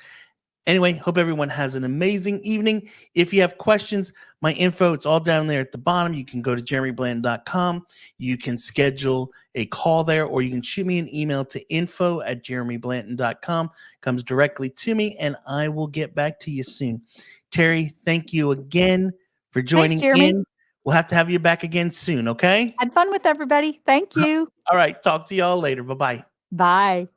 Anyway, hope everyone has an amazing evening. If you have questions, my info, it's all down there at the bottom. You can go to jeremyblanton.com. You can schedule a call there, or you can shoot me an email to info@jeremyblanton.com. Comes directly to me, and I will get back to you soon. Terri, thank you again for joining Jeremy. in. We'll have to have you back again soon, okay? Had fun with everybody. Thank you. All right, talk to y'all later. Bye-bye. Bye.